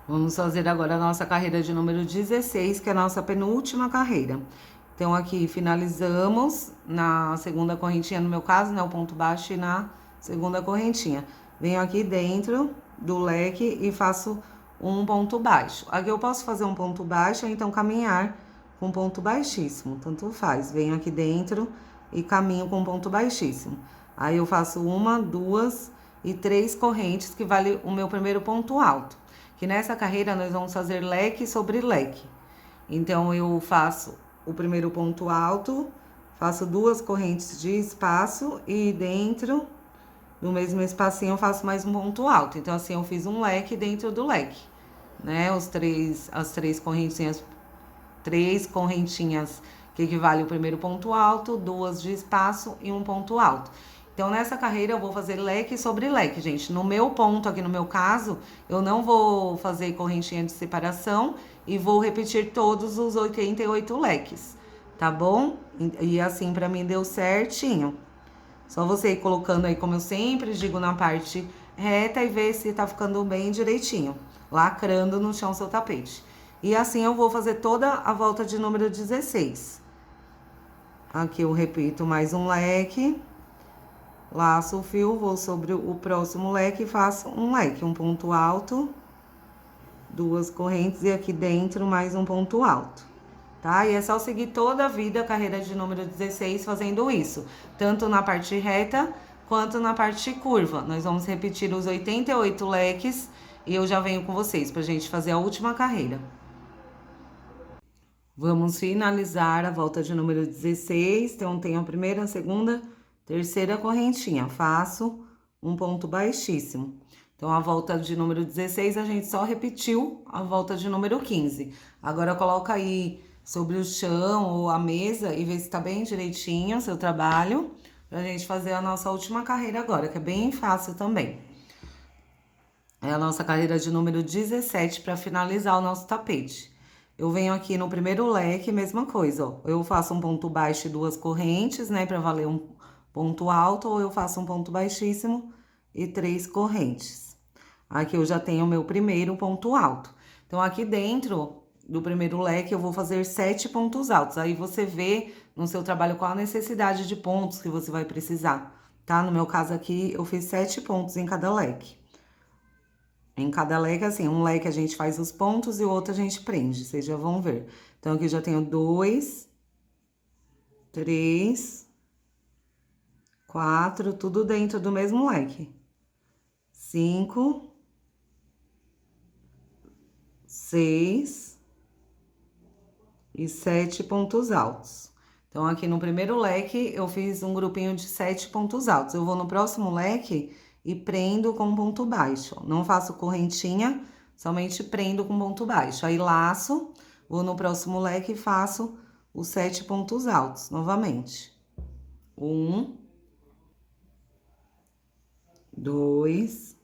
S1: Vamos fazer agora a nossa carreira de número 16, que é a nossa penúltima carreira. Então, aqui finalizamos na segunda correntinha, no meu caso, né? O ponto baixo e na segunda correntinha. Venho aqui dentro do leque e faço um ponto baixo. Aqui eu posso fazer um ponto baixo ou então caminhar com ponto baixíssimo, tanto faz. Venho aqui dentro e caminho com ponto baixíssimo. Aí eu faço 1, 2 e 3 correntes, que vale o meu primeiro ponto alto. Que nessa carreira nós vamos fazer leque sobre leque. Então, eu faço o primeiro ponto alto, faço 2 correntes de espaço e dentro do mesmo espacinho eu faço mais um ponto alto. Então, assim, eu fiz um leque dentro do leque, né? As três correntinhas que equivale ao primeiro ponto alto, 2 de espaço e um ponto alto. Então, nessa carreira, eu vou fazer leque sobre leque, gente. No meu ponto, aqui no meu caso, eu não vou fazer correntinha de separação e vou repetir todos os 88 leques, tá bom? E assim, pra mim, deu certinho. Só você ir colocando aí, como eu sempre digo, na parte reta e ver se tá ficando bem direitinho, lacrando no chão seu tapete. E assim eu vou fazer toda a volta de número 16. Aqui eu repito mais um leque. Laço o fio, vou sobre o próximo leque e faço um leque, um ponto alto, 2 correntes e aqui dentro mais um ponto alto, tá? E é só seguir toda a vida a carreira de número 16 fazendo isso, tanto na parte reta quanto na parte curva. Nós vamos repetir os 88 leques e eu já venho com vocês pra gente fazer a última carreira. Vamos finalizar a volta de número 16, então tem a primeira, a segunda, terceira correntinha, faço um ponto baixíssimo. Então, a volta de número 16, a gente só repetiu a volta de número 15. Agora, coloca aí sobre o chão ou a mesa e vê se tá bem direitinho o seu trabalho, pra gente fazer a nossa última carreira agora, que é bem fácil também. É a nossa carreira de número 17 para finalizar o nosso tapete. Eu venho aqui no primeiro leque, mesma coisa, ó. Eu faço um ponto baixo e 2 correntes, né, pra valer um ponto alto, ou eu faço um ponto baixíssimo e 3 correntes. Aqui eu já tenho o meu primeiro ponto alto. Então, aqui dentro do primeiro leque, eu vou fazer 7 pontos altos. Aí, você vê no seu trabalho qual a necessidade de pontos que você vai precisar, tá? No meu caso aqui, eu fiz 7 pontos em cada leque. Em cada leque, assim, um leque a gente faz os pontos e o outro a gente prende, vocês já vão ver. Então, aqui eu já tenho 2, 3, 4, tudo dentro do mesmo leque. 5, 6 e 7 pontos altos. Então, aqui no primeiro leque, eu fiz um grupinho de 7 pontos altos. Eu vou no próximo leque e prendo com ponto baixo. Não faço correntinha, somente prendo com ponto baixo. Aí, laço, vou no próximo leque e faço os 7 pontos altos, novamente. 1, 2,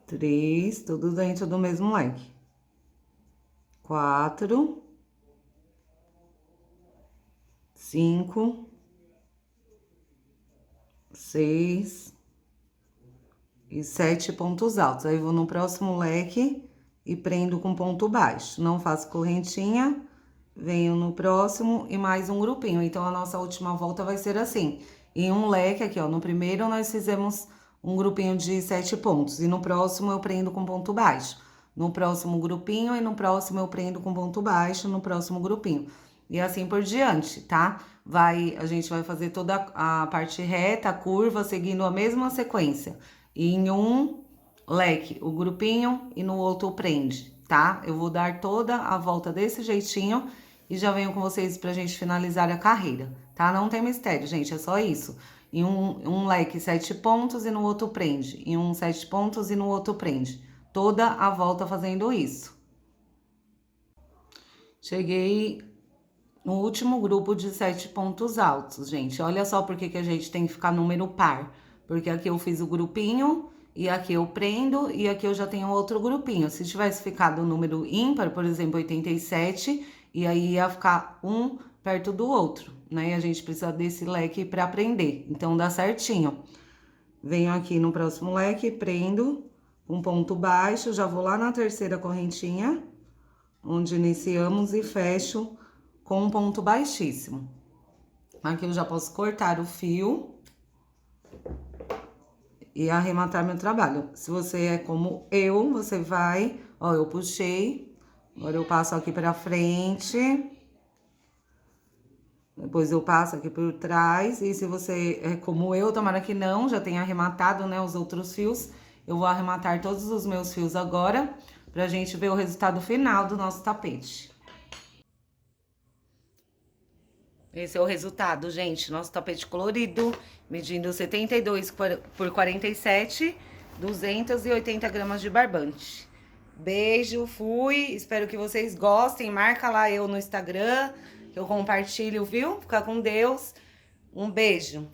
S1: 3, tudo dentro do mesmo leque. 4, 5, 6 e 7 pontos altos. Aí, vou no próximo leque e prendo com ponto baixo. Não faço correntinha, venho no próximo e mais um grupinho. Então, a nossa última volta vai ser assim. Em um leque aqui, ó, no primeiro nós fizemos um grupinho de 7 pontos. E no próximo eu prendo com ponto baixo. No próximo grupinho e no próximo eu prendo com ponto baixo, no próximo grupinho. E assim por diante, tá? A gente vai fazer toda a parte reta, a curva, seguindo a mesma sequência. E em um leque, o grupinho e no outro prende, tá? Eu vou dar toda a volta desse jeitinho e já venho com vocês pra gente finalizar a carreira, tá? Não tem mistério, gente, é só isso. Em um leque, 7 pontos e no outro prende. Em um, 7 pontos e no outro prende. Toda a volta fazendo isso. Cheguei no último grupo de 7 pontos altos, gente. Olha só por que a gente tem que ficar número par. Porque aqui eu fiz o grupinho, e aqui eu prendo, e aqui eu já tenho outro grupinho. Se tivesse ficado o número ímpar, por exemplo, 87, e aí ia ficar um perto do outro, né? E a gente precisa desse leque para prender. Então, dá certinho. Venho aqui no próximo leque, prendo um ponto baixo, já vou lá na terceira correntinha, onde iniciamos, e fecho com um ponto baixíssimo. Aqui eu já posso cortar o fio e arrematar meu trabalho. Se você é como eu, você vai... Ó, eu puxei, agora eu passo aqui pra frente, depois eu passo aqui por trás, e se você é como eu, tomara que não, já tenha arrematado, né, os outros fios, eu vou arrematar todos os meus fios agora, pra gente ver o resultado final do nosso tapete. Esse é o resultado, gente. Nosso tapete colorido, medindo 72 por 47, 280 gramas de barbante. Beijo, fui. Espero que vocês gostem. Marca lá eu no Instagram, que eu compartilho, viu? Fica com Deus. Um beijo.